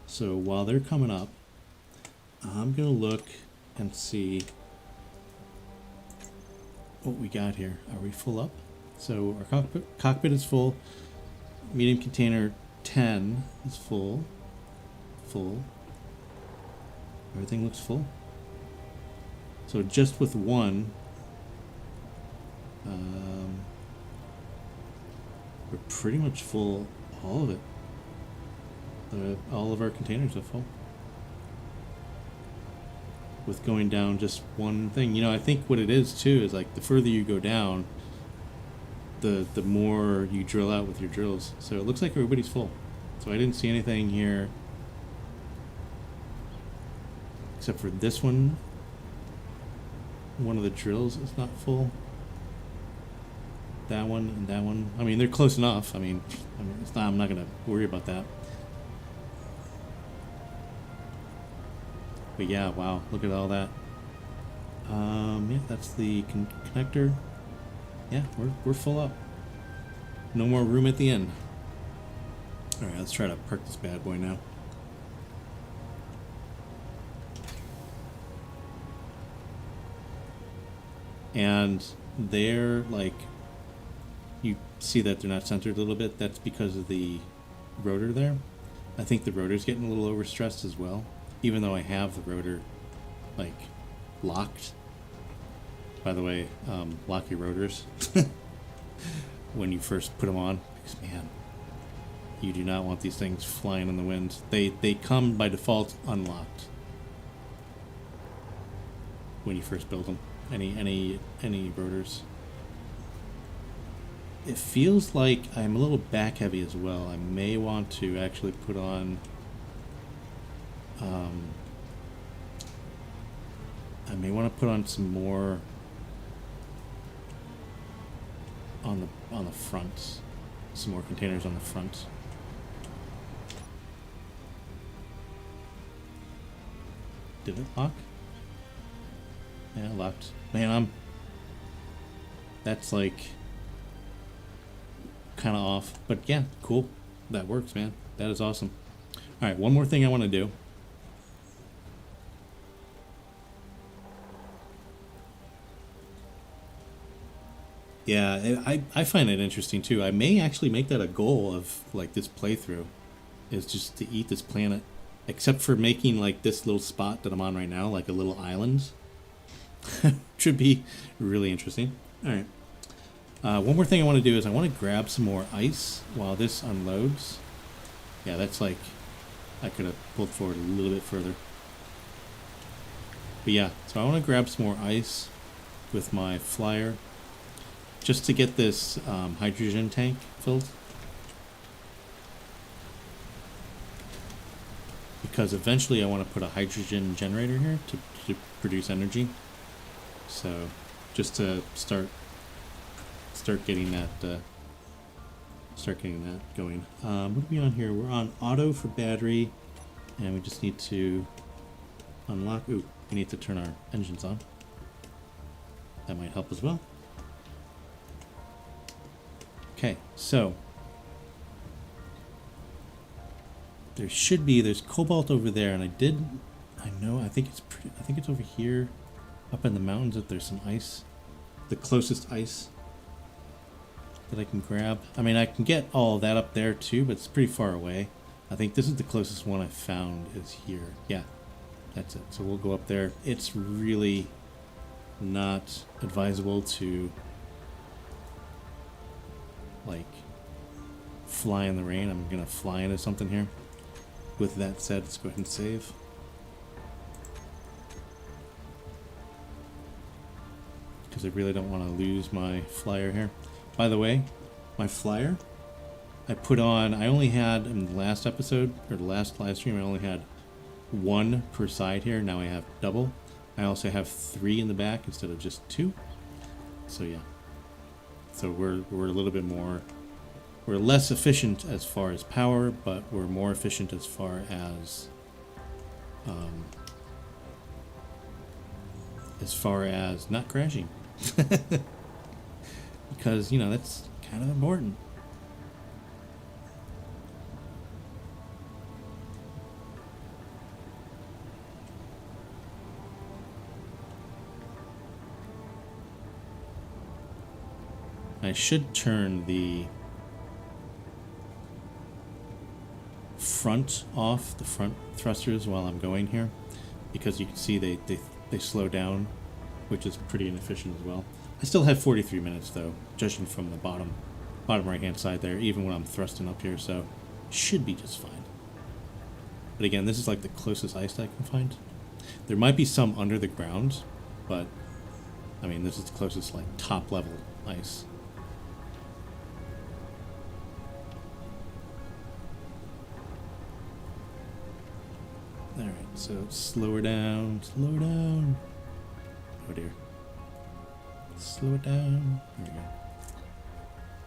Speaker 1: So while they're coming up, I'm gonna look and see what we got here. Are we full up? So our cockpit is full. Medium container 10 is full. Full. Everything looks full. So just with one, we're pretty much full, all of it. All of our containers are full. With going down just one thing. You know, I think what it is too is like the further you go down, the more you drill out with your drills. So it looks like everybody's full. So I didn't see anything here except for this one. One of the drills is not full. That one and that one. I mean, they're close enough. I mean, it's not. I'm not gonna worry about that. But yeah, wow! Look at all that. Yeah, that's the connector. Yeah, we're full up. No more room at the end. All right, let's try to park this bad boy now. And they're like, you see that they're not centered a little bit. That's because of the rotor there. I think the rotor's getting a little overstressed as well, even though I have the rotor like locked. By the way, lock your rotors when you first put them on, because man, you do not want these things flying in the wind. They come by default unlocked when you first build them. Any rotors. It feels like I'm a little back heavy as well. I may want to actually put on I may want to put on some more on the front. Some more containers on the front. Did it lock? Yeah, it locked. Man, that's like kind of off, but yeah, cool. That works, man. That is awesome. All right, one more thing I want to do. Yeah, I find it interesting too. I may actually make that a goal of like this playthrough, is just to eat this planet, except for making like this little spot that I'm on right now, like a little island. Should be really interesting. All right. One more thing I want to do is I want to grab some more ice while this unloads. Yeah, that's like, I could have pulled forward a little bit further. But yeah, so I want to grab some more ice with my flyer just to get this hydrogen tank filled. Because eventually I want to put a hydrogen generator here to produce energy. So just to start getting that going. What are we on here? We're on auto for battery, and we just need to unlock. Ooh, we need to turn our engines on. That might help as well. Okay, so there's cobalt over there, and I think it's over here up in the mountains that there's some ice, the closest ice that I can grab. I mean, I can get all of that up there too, but it's pretty far away. I think this is the closest one I found is here. Yeah, that's it. So we'll go up there. It's really not advisable to like fly in the rain. I'm gonna fly into something here. With that said, let's go ahead and save. Because I really don't want to lose my flyer here. By the way, my flyer, I only had, in the last episode, or the last live stream, I only had one per side here. Now I have double. I also have 3 in the back instead of just 2. So yeah. So we're a little bit more, we're less efficient as far as power, but we're more efficient as far as not crashing. Because, you know, that's kind of important. I should turn the front off, the front thrusters, while I'm going here, because you can see they slow down, which is pretty inefficient as well. I still have 43 minutes though, judging from the bottom right hand side there, even when I'm thrusting up here, so should be just fine. But again, this is like the closest ice I can find. There might be some under the ground, but I mean, this is the closest like top level ice. Alright, so slow her down, slow her down. Oh dear. Slow it down. There we go.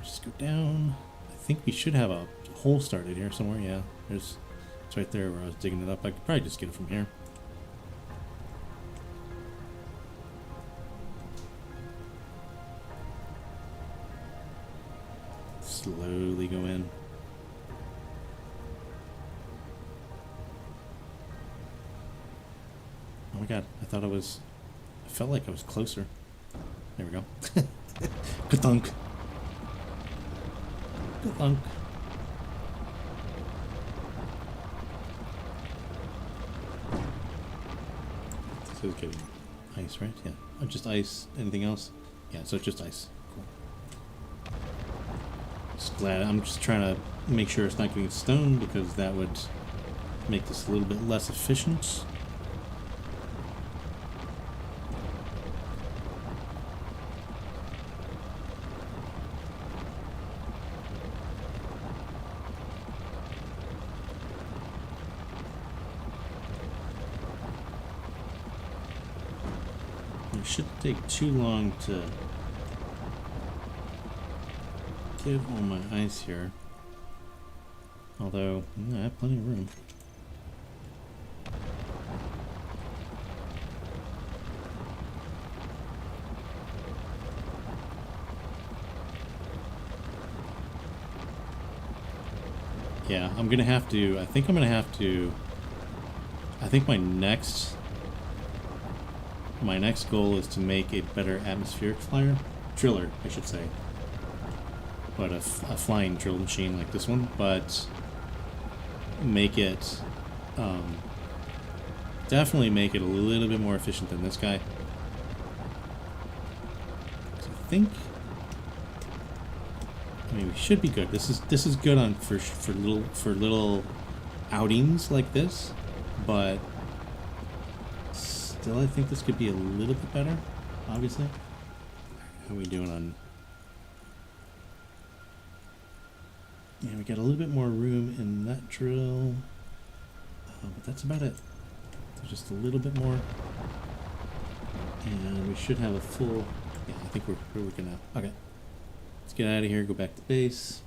Speaker 1: Just go down. I think we should have a hole started here somewhere. Yeah, it's right there where I was digging it up. I could probably just get it from here. Slowly go in. Oh my god, I felt like I was closer. There we go. Ka-thunk. Ka-thunk. So it's getting ice, right? Yeah. Oh, just ice. Anything else? Yeah, so it's just ice. Cool. Just glad. I'm just trying to make sure it's not getting stone, because that would make this a little bit less efficient. It shouldn't take too long to get all my ice here. Although, I have plenty of room. Yeah, I'm gonna have to. I think I'm gonna have to. I think my next goal is to make a better atmospheric flyer, driller, I should say. But a flying drill machine like this one, but make it, definitely make it a little bit more efficient than this guy. So I mean, we should be good. This is good on for little outings like this, but still, I think this could be a little bit better. Obviously, how are we doing on? Yeah, we got a little bit more room in that drill, but that's about it. So just a little bit more, and we should have a full. Yeah, I think we're working out. Okay, let's get out of here. Go back to base.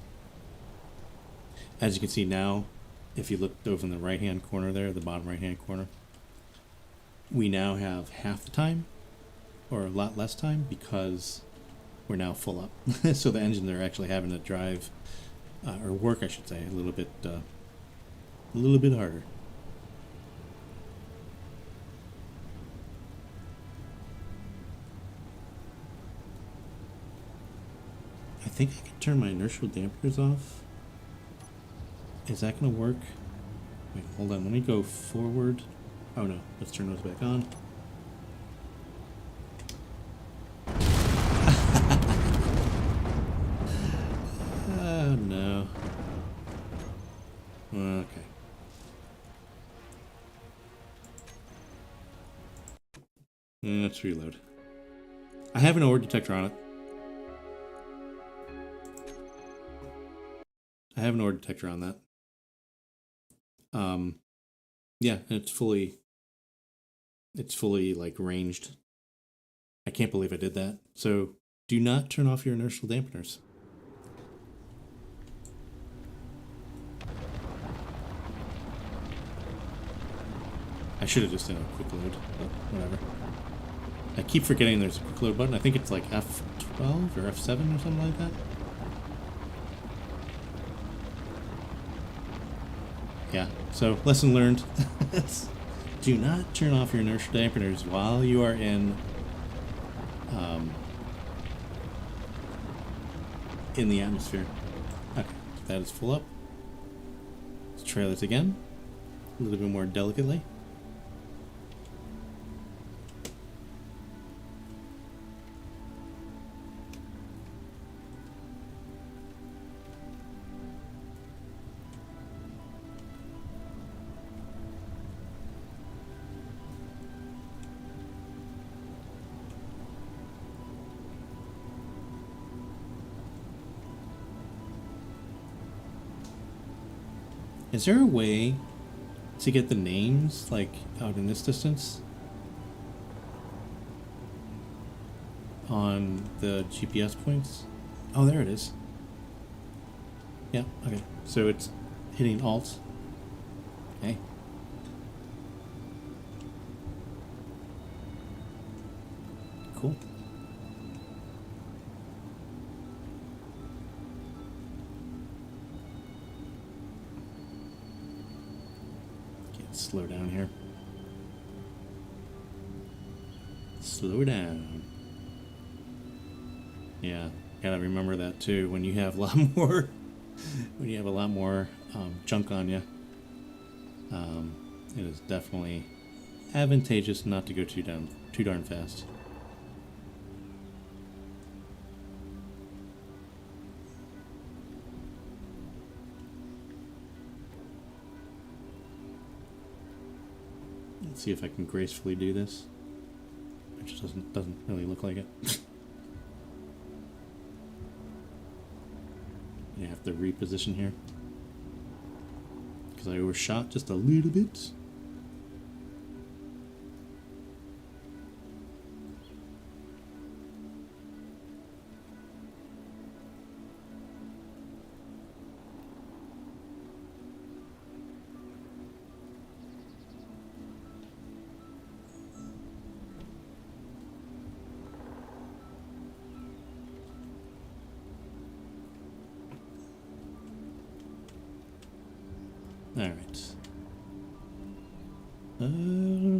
Speaker 1: As you can see now, if you look over in the right-hand corner there, the bottom right-hand corner, we now have half the time, or a lot less time, because we're now full up. So the engines are actually having to drive, or work, I should say, a little bit harder. I think I can turn my inertial dampeners off. Is that going to work? Wait, hold on. Let me go forward. Oh no, let's turn those back on. Oh no. Okay. Let's reload. I have an ore detector on it. I have an ore detector on that. Yeah, it's fully like ranged. I can't believe I did that. So do not turn off your inertial dampeners. I should have just done a quick load, but whatever. I keep forgetting there's a quick load button. I think it's like F12 or F7 or something like that. Yeah, so lesson learned. Do not turn off your inertial dampeners while you are in the atmosphere. Okay, that is full up. Let's try this again, a little bit more delicately. Is there a way to get the names, like, out in this distance? On the GPS points? Oh, there it is. Yeah, okay. So it's hitting Alt. Okay. Cool. Slow down here. Slow down. Yeah, gotta remember that too. When you have a lot more, junk on you, it is definitely advantageous not to go too darn fast. Let's see if I can gracefully do this. It just doesn't really look like it. You have to reposition here because I overshot just a little bit.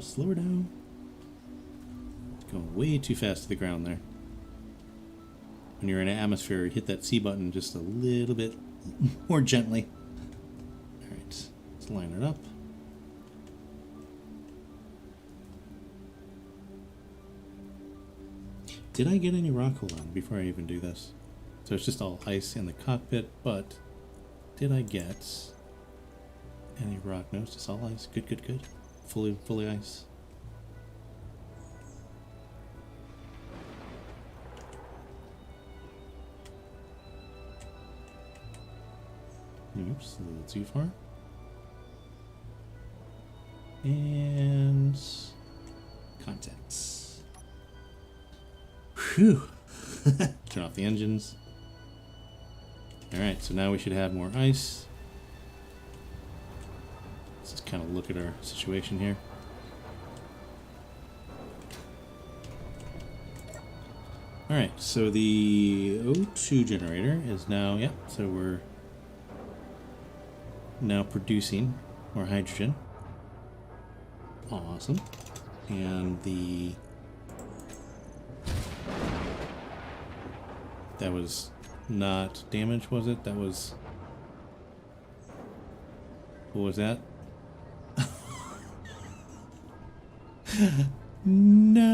Speaker 1: Slow her down. It's going way too fast to the ground there. When you're in an atmosphere, hit that C button just a little bit more gently. Alright, let's line it up. Did I get any rock? Hold on, before I even do this. So it's just all ice in the cockpit, but did I get any rock? No, it's just all ice. Good, good, good. Fully ice. Oops, a little too far. And contacts. Whew. Turn off the engines. Alright, so now we should have more ice. Let's just kind of look at our situation here. Alright, so the O2 generator is now, yeah, so we're now producing more hydrogen. Awesome. And that was not damage, was it? That was... What was that? No!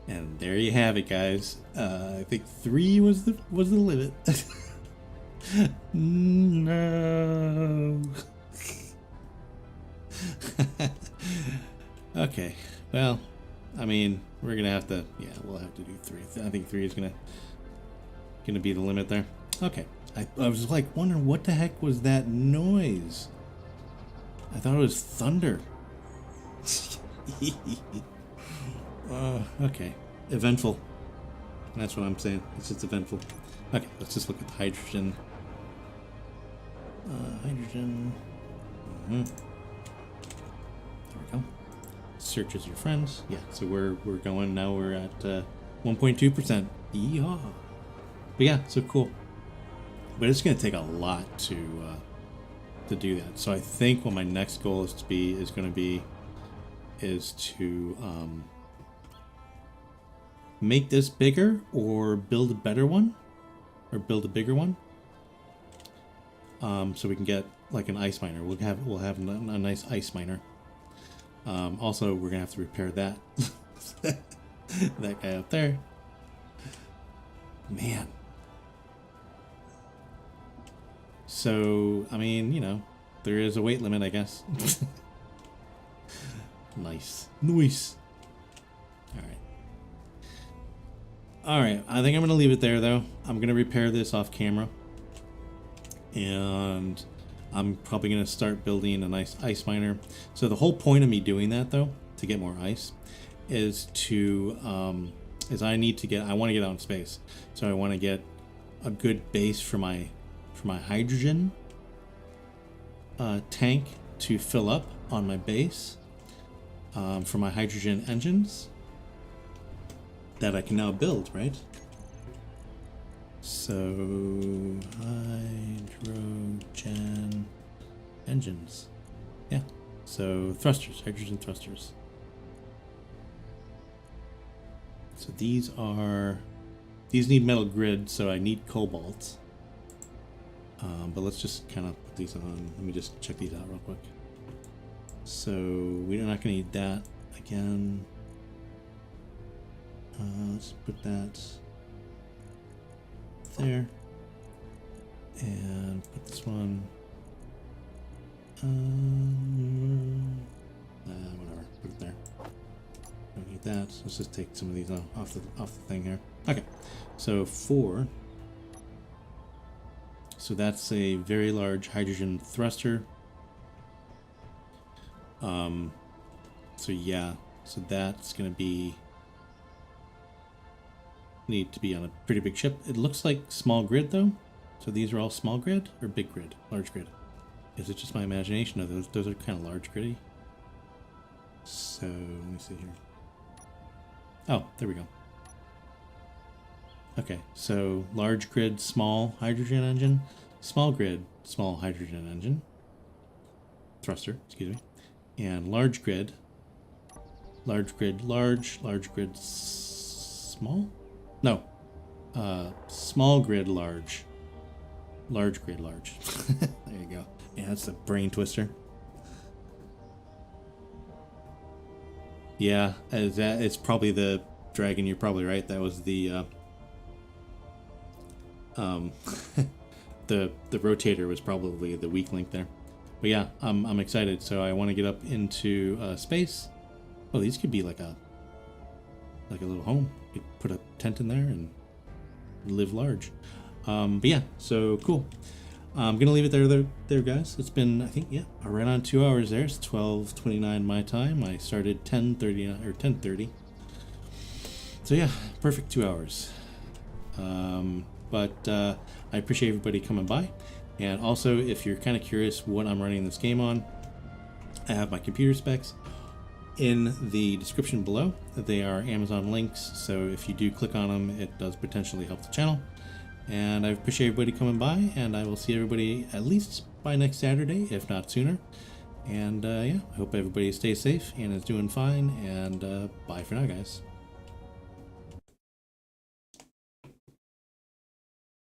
Speaker 1: And there you have it, guys. I think 3 was the limit. No. Okay. Well, I mean, we're gonna have to. Yeah, we'll have to do 3. I think 3 is gonna be the limit there. Okay. I was like wondering what the heck was that noise. I thought it was thunder. Okay. Eventful. That's what I'm saying. It's just eventful. Okay, let's just look at the hydrogen. Hydrogen. There we go. Search as your friends. Yeah, so we're going now. We're at 1.2%. Yeehaw. But yeah, so cool. But it's gonna take a lot to do that. So I think what my next goal is to make this bigger or build a better one or build a bigger one. So we can get like an ice miner. We'll have a nice ice miner. Also, we're gonna have to repair that that guy up there. Man. So I mean, you know, there is a weight limit, I guess. Nice. All right. I think I'm gonna leave it there, though. I'm gonna repair this off camera. And I'm probably going to start building a nice ice miner. So the whole point of me doing that, though, to get more ice, is to I want to get out in space. So I want to get a good base for my hydrogen tank to fill up on my base for my hydrogen engines that I can now build, right? So, hydrogen engines. Yeah. So, thrusters, hydrogen thrusters. So these need metal grid, so I need cobalt. But let's just kind of put these on. Let me just check these out real quick. So, we're not going to need that again. Let's put that there, and put this one whatever, put it there. Don't need that. So let's just take some of these off the thing here. Okay, so 4. So that's a very large hydrogen thruster. So yeah, so that's gonna need to be on a pretty big ship. It looks like small grid, though. So these are all small grid or big grid, large grid. Is it just my imagination? No, those are kind of large griddy. So let me see here. Oh, there we go. Okay, so large grid, small hydrogen engine. small grid, small hydrogen engine, thruster, excuse me, and large grid, large, large grid, small? No, small grid, large grid, large. There you go. Yeah, that's a brain twister. Yeah, that it's probably the dragon. You're probably right. That was the the rotator was probably the weak link there. But yeah, I'm excited. So I want to get up into space. Oh, these could be like a little home. You could put a tent in there and live large. But yeah, so cool. I'm gonna leave it there, guys. It's been, I think, yeah, I ran on 2 hours there. It's 12:29 my time. I started 10:30 or 10:30. So yeah, perfect 2 hours. But I appreciate everybody coming by. And also, if you're kind of curious what I'm running this game on, I have my computer specs in the description below. They are Amazon links, so if you do click on them, it does potentially help the channel. And I appreciate everybody coming by, and I will see everybody at least by next Saturday, if not sooner. And yeah, I hope everybody stays safe and is doing fine, and bye for now, guys.